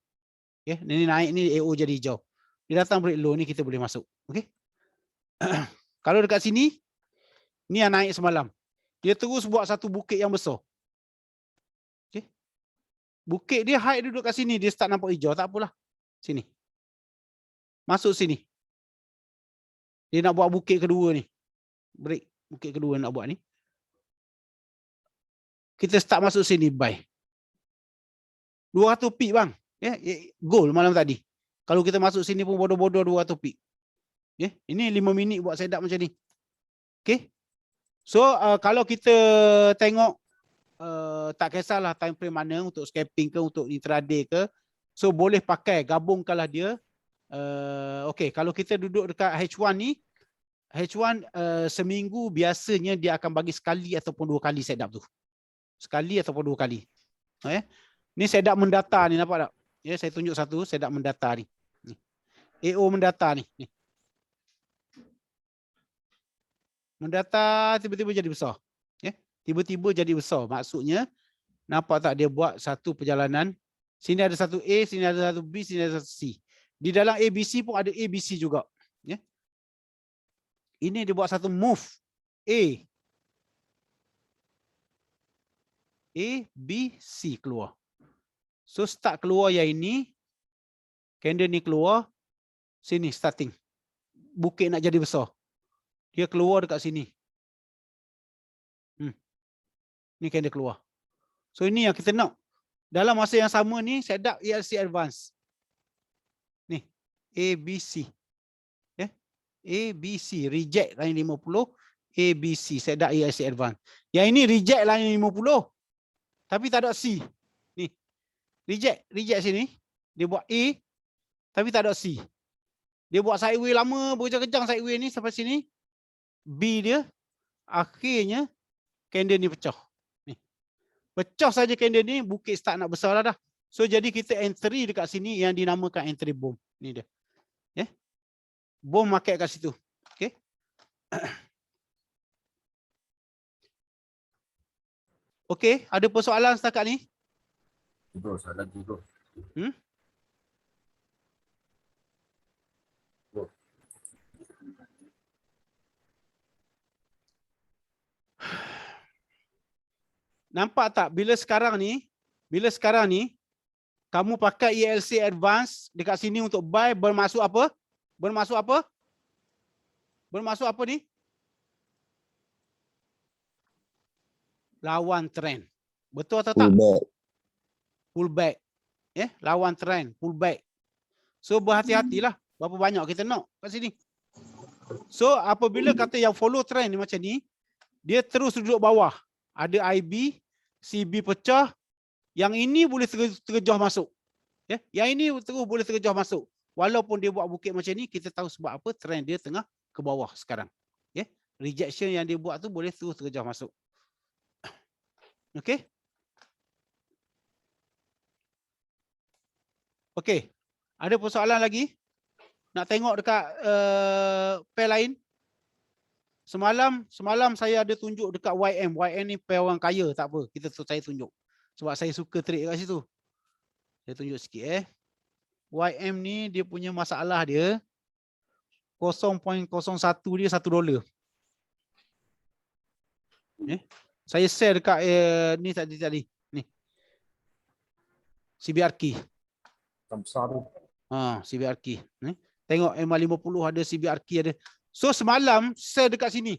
Okay. Ni naik ni AO jadi hijau. Dia datang break low ni kita boleh masuk. Okay. Kalau dekat sini. Ni yang naik semalam. Dia terus buat satu bukit yang besar. Okay. Bukit dia high duduk kat sini. Dia start nampak hijau. Tak apalah. Sini. Masuk sini. Dia nak buat bukit kedua ni. Break. Bukit kedua nak buat ni. Kita start masuk sini. Buy. 200 pip bang. Goal malam tadi. Kalau kita masuk sini pun bodoh-bodoh 200 pip. Ini 5 minit buat setup macam ni. Okay. So kalau kita tengok. Tak kisahlah time frame mana. Untuk scalping ke. Untuk intraday ke. So boleh pakai. Gabungkanlah dia. Okay, kalau kita duduk dekat H1 ni, H1 seminggu biasanya dia akan bagi sekali ataupun dua kali setup tu. Sekali ataupun dua kali. Ni setup mendata ni, nampak tak? Ya, saya tunjuk satu setup mendata ni. Ni. AO mendata ni. Ni. Mendata tiba-tiba jadi besar. Ya, tiba-tiba jadi besar. Maksudnya, nampak tak dia buat satu perjalanan. Sini ada satu A, sini ada satu B, sini ada satu C. Di dalam ABC pun ada ABC juga. Ya. Ini dia buat satu move. A, B, C keluar. So start keluar yang ini. Candle ni keluar. Sini starting. Bukit nak jadi besar. Dia keluar dekat sini. Ni candle keluar. So ini yang kita nak. Dalam masa yang sama ni, setup ELC advance. Ni, A, B, C. Yeah. A, B, C. Reject line 50. A, B, C. Setup ELC advance. Yang ini reject line 50. Tapi tak ada C. Ni. Reject. Reject sini. Dia buat A. Tapi tak ada C. Dia buat sideway lama. Berkejang-kejang sideway ni sampai sini. B dia. Akhirnya, candle ni pecah. Pecah saja candle ni, bukit start nak besar lah dah. So jadi kita entry dekat sini yang dinamakan entry bomb. Ni dia. Ya. Yeah. Bomb market kat situ. Okey. Okey, ada persoalan setakat ni? Bro, soalan tu bro. Nampak tak bila sekarang ni kamu pakai ELC advance dekat sini untuk buy bermaksud apa? Bermaksud apa? Bermaksud apa ni? Lawan trend. Betul atau tak? Pullback. Pullback. Ya, lawan trend, pullback. So berhati-hatilah berapa banyak kita nak kat sini. So apabila kata yang follow trend ni macam ni, dia terus duduk bawah. Ada IB, CB pecah, yang ini boleh terjah masuk. Ya, yang ini terus boleh terjah masuk. Walaupun dia buat bukit macam ni, kita tahu sebab apa trend dia tengah ke bawah sekarang. Ya, rejection yang dia buat tu boleh terus terjah masuk. Okey? Okey. Ada persoalan lagi? Nak tengok dekat pair lain? Semalam saya ada tunjuk dekat YM. YM ni pair orang kaya, tak apa. Saya tunjuk. Sebab saya suka trade kat situ. Saya tunjuk sikit YM ni dia punya masalah dia 0.01 dia $1. Saya share dekat ni tadi. Ni. CBRK. Besar tu. CBRK. Tengok MA50 ada, CBRK ada. So semalam share dekat sini.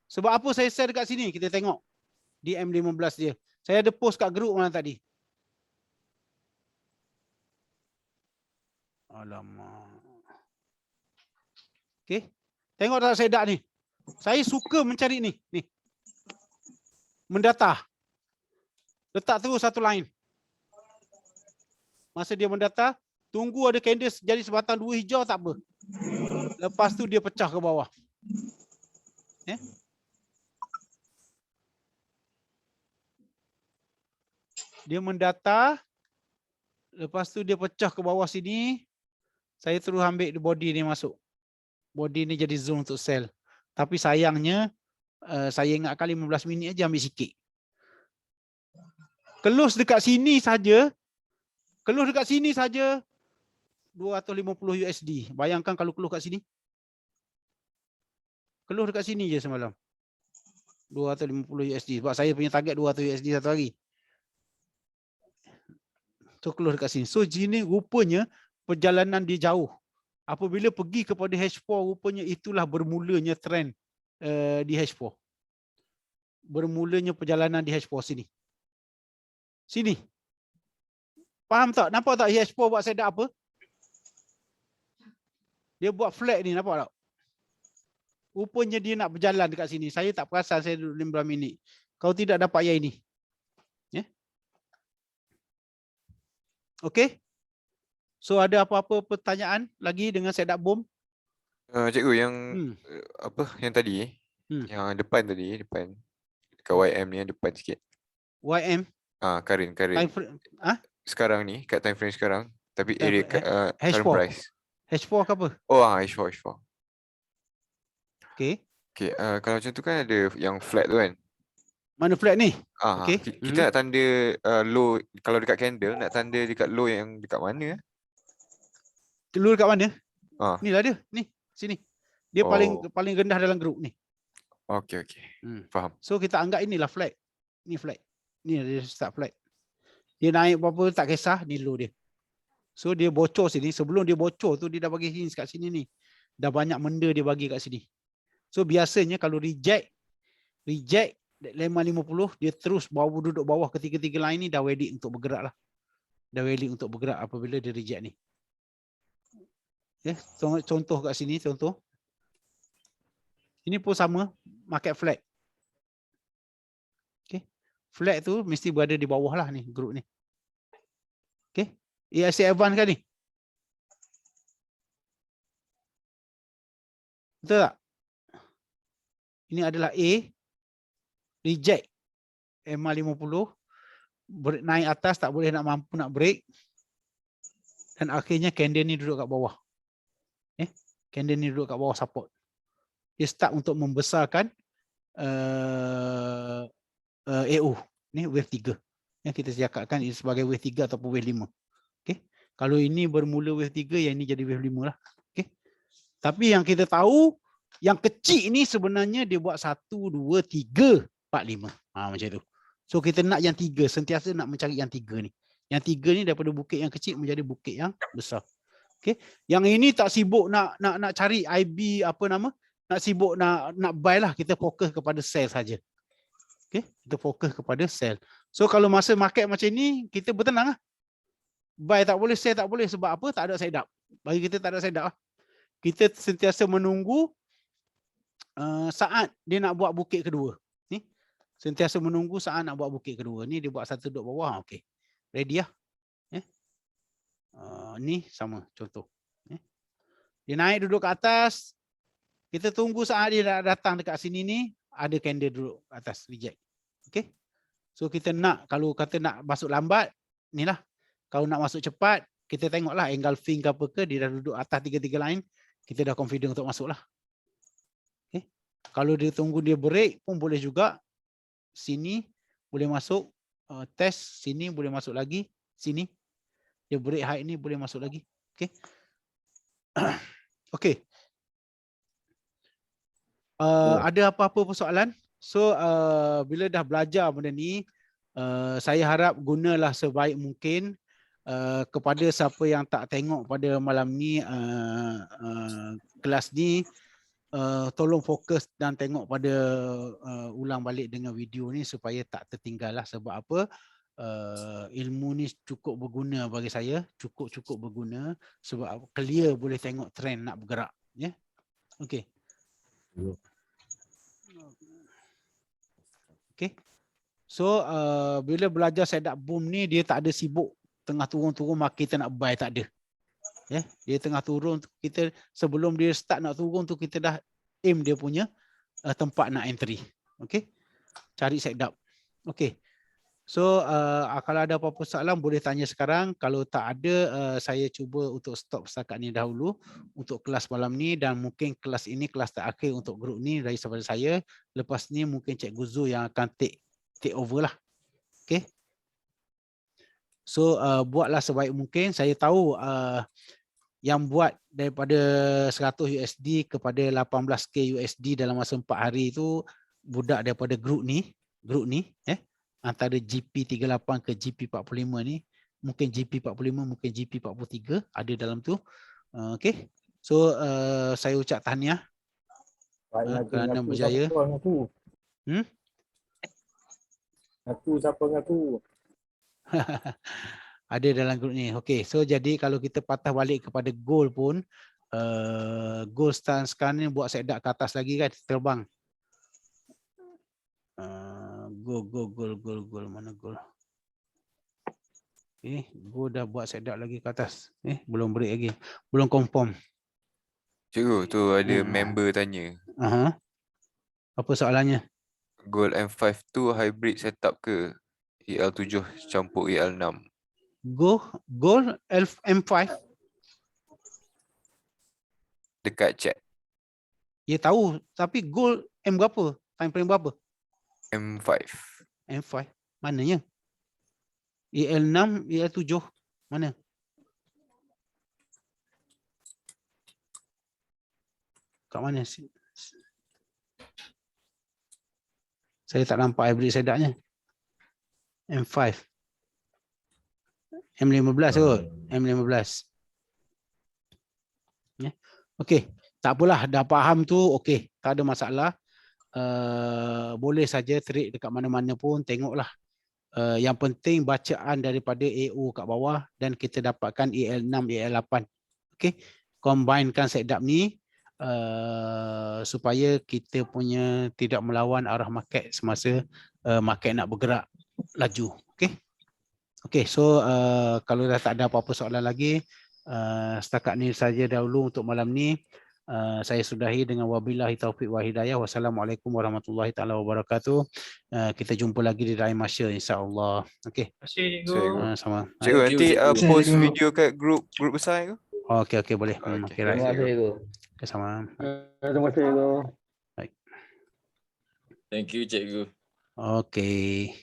Sebab apa saya share dekat sini? Kita tengok di M15 dia. Saya ada post kat grup malam tadi. Alamak. Okey. Tengok tak setup ni. Saya suka mencari ni. Ni. Mendata. Letak terus satu line. Masa dia mendata, tunggu ada candle jadi sebatang dua hijau tak apa. Lepas tu dia pecah ke bawah. Dia mendata. Lepas tu dia pecah ke bawah sini. Saya terus ambil body ni masuk. Body ni jadi zone untuk sell. Tapi sayangnya, saya ingatkan 15 minit aja ambil sikit. Close dekat sini saja. Close dekat sini saja 250 USD. Bayangkan kalau close kat sini. Close dekat sini je semalam. 250 USD. Sebab saya punya target 200 USD satu hari. So close dekat sini. So gini rupanya perjalanan dia jauh. Apabila pergi kepada H4, rupanya itulah bermulanya trend di H4. Bermulanya perjalanan di H4 sini. Sini. Faham tak? Nampak tak H4 buat setup apa? Dia buat flag ni, nampak tak? Rupanya dia nak berjalan dekat sini. Saya tak perasan saya duduk 15 minit. Kalau tidak dapat yang ini. Ya? Okey? So ada apa-apa pertanyaan lagi dengan setup bom? Cikgu yang apa yang tadi yang depan tadi, depan dekat YM ni yang depan sikit. YM? Current. Time frame, Sekarang ni, kat time frame sekarang. Tapi Time area frame, current H4. price. H4 ke apa? Oh, H4. Okay. Okay, kalau macam tu kan ada yang flat tu kan. Mana flat ni? Okay. Kita nak tanda low, kalau dekat candle, nak tanda dekat low yang dekat mana? Telur kat mana? Ah. Ni lah dia. Ni. Sini. Dia paling rendah dalam grup ni. Okay. Faham. So kita anggap inilah flat. Ni flat. Ni dia start flat. Dia naik berapa tak kisah, ni low dia. So dia bocor sini. Sebelum dia bocor tu dia dah bagi hints kat sini ni. Dah banyak benda dia bagi kat sini. So biasanya kalau reject 550, dia terus duduk bawah ketiga-tiga line ni dah ready untuk bergerak lah. Dah ready untuk bergerak apabila dia reject ni. Okay. Contoh kat sini, contoh. Ini pun sama, market flat. Okay. Flat tu mesti berada di bawah lah ni, grup ni. Okay. EIC advance kan ni? Betul tak? Ini adalah A, reject MA50, naik atas tak boleh mampu nak break, dan akhirnya candle ni duduk kat bawah. Candle ni duduk kat bawah support. Dia start untuk membesarkan AO. Ni wave 3. Yang kita cakapkan ini sebagai wave 3 ataupun wave 5. Okay. Kalau ini bermula wave 3, yang ini jadi wave 5 lah. Okay. Tapi yang kita tahu, yang kecil ni sebenarnya dia buat 1, 2, 3, 4, 5. Macam tu. So kita nak yang 3, sentiasa nak mencari yang 3 ni. Yang 3 ni daripada bukit yang kecil menjadi bukit yang besar. Okay. Yang ini tak sibuk nak cari IB apa nama, nak sibuk nak buy lah. Kita fokus kepada sell saja. Okay. Kita fokus kepada sell. So kalau masa market macam ni, kita bertenang lah. Buy tak boleh, sell tak boleh. Sebab apa? Tak ada side up. Bagi kita tak ada side up lah. Kita sentiasa menunggu saat dia nak buat bukit kedua. Ni sentiasa menunggu saat nak buat bukit kedua. Ni dia buat satu duduk bawah. Okey. Ready lah. Ni sama contoh. Dia naik duduk ke atas. Kita tunggu saat dia datang dekat sini ni, ada candle duduk atas reject. Okey. So kita nak, kalau kata nak masuk lambat, ni lah. Kalau nak masuk cepat, kita tengoklah engulfing ke apa ke, dia dah duduk atas tiga-tiga line, kita dah confident untuk masuk lah. Okay. Kalau dia tunggu dia break pun boleh juga. Sini boleh masuk, test sini boleh masuk lagi, sini dia break high ni boleh masuk lagi. Okay. Okay. Ada apa-apa persoalan? So bila dah belajar benda ni, saya harap gunalah sebaik mungkin. Kepada siapa yang tak tengok pada malam ni kelas ni, tolong fokus dan tengok pada ulang balik dengan video ni supaya tak tertinggal lah. Sebab apa? Ilmu ni cukup berguna bagi saya, cukup berguna sebab clear boleh tengok trend nak bergerak. Ya, okey. Okay. So bila belajar setup boom ni, dia tak ada sibuk tengah turun-turun kita nak buy, tak ada. Ya, dia tengah turun, kita sebelum dia start nak turun tu kita dah aim dia punya tempat nak entry. Okay. Cari setup. Okay. So kalau ada apa-apa soalan boleh tanya sekarang. Kalau tak ada, saya cuba untuk stop setakat ni dahulu untuk kelas malam ni, dan mungkin kelas ini kelas terakhir untuk grup ni daripada saya. Lepas ni mungkin Cikgu Zul yang akan take over lah. Okay. So buatlah sebaik mungkin. Saya tahu yang buat daripada 100 USD kepada 18k USD dalam masa 4 hari itu budak daripada grup ni antara GP38 ke GP45 ni, mungkin GP45, mungkin GP43 ada dalam tu. Okey. So saya ucap tahniah kerana berjaya. Aku siapa ngaku? Ada dalam grup ni. Okey. So jadi kalau kita patah balik kepada goal pun, goal stance sekarang ni buat setup ke atas lagi kan, terbang. Goal mana goal? Goal dah buat setup lagi ke atas. Belum break lagi. Belum confirm. Cikgu, tu ada member tanya. Apa soalannya? Goal M5 tu hybrid setup ke? EL7 campur EL6. Gold M5. Dekat chat. Ya tahu, tapi gold M berapa? Time frame berapa? M5. M5. Mananya? EL6, EL7. Mana? Kat mana? Saya tak nampak hybrid sedaknya. M5. M15 kot. M15. Ya. Okey. Tak apalah. Dah faham tu. Okey. Tak ada masalah. Boleh saja trade dekat mana-mana pun. Tengoklah. Yang penting bacaan daripada AO kat bawah. Dan kita dapatkan EL6, EL8. Okey. Combinekan setup ni. Supaya kita punya tidak melawan arah market semasa market nak bergerak laju. Okey. Okey, so kalau dah tak ada apa-apa soalan lagi, setakat ni saja dahulu untuk malam ni. Saya sudahi dengan wabillahi taufiq wa hidayah. Wassalamualaikum warahmatullahi taala wabarakatuh. Kita jumpa lagi di Rai Masya insya-Allah. Okey. Terima kasih cikgu. Cikgu. Sama. Cikgu nanti Cikgu. post video kat grup besar tu. Okey boleh. Okey. Okey, right. Terima kasih, cikgu. Okay, sama. Terima kasih cikgu. Thank you cikgu. Okey.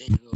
Cikgu.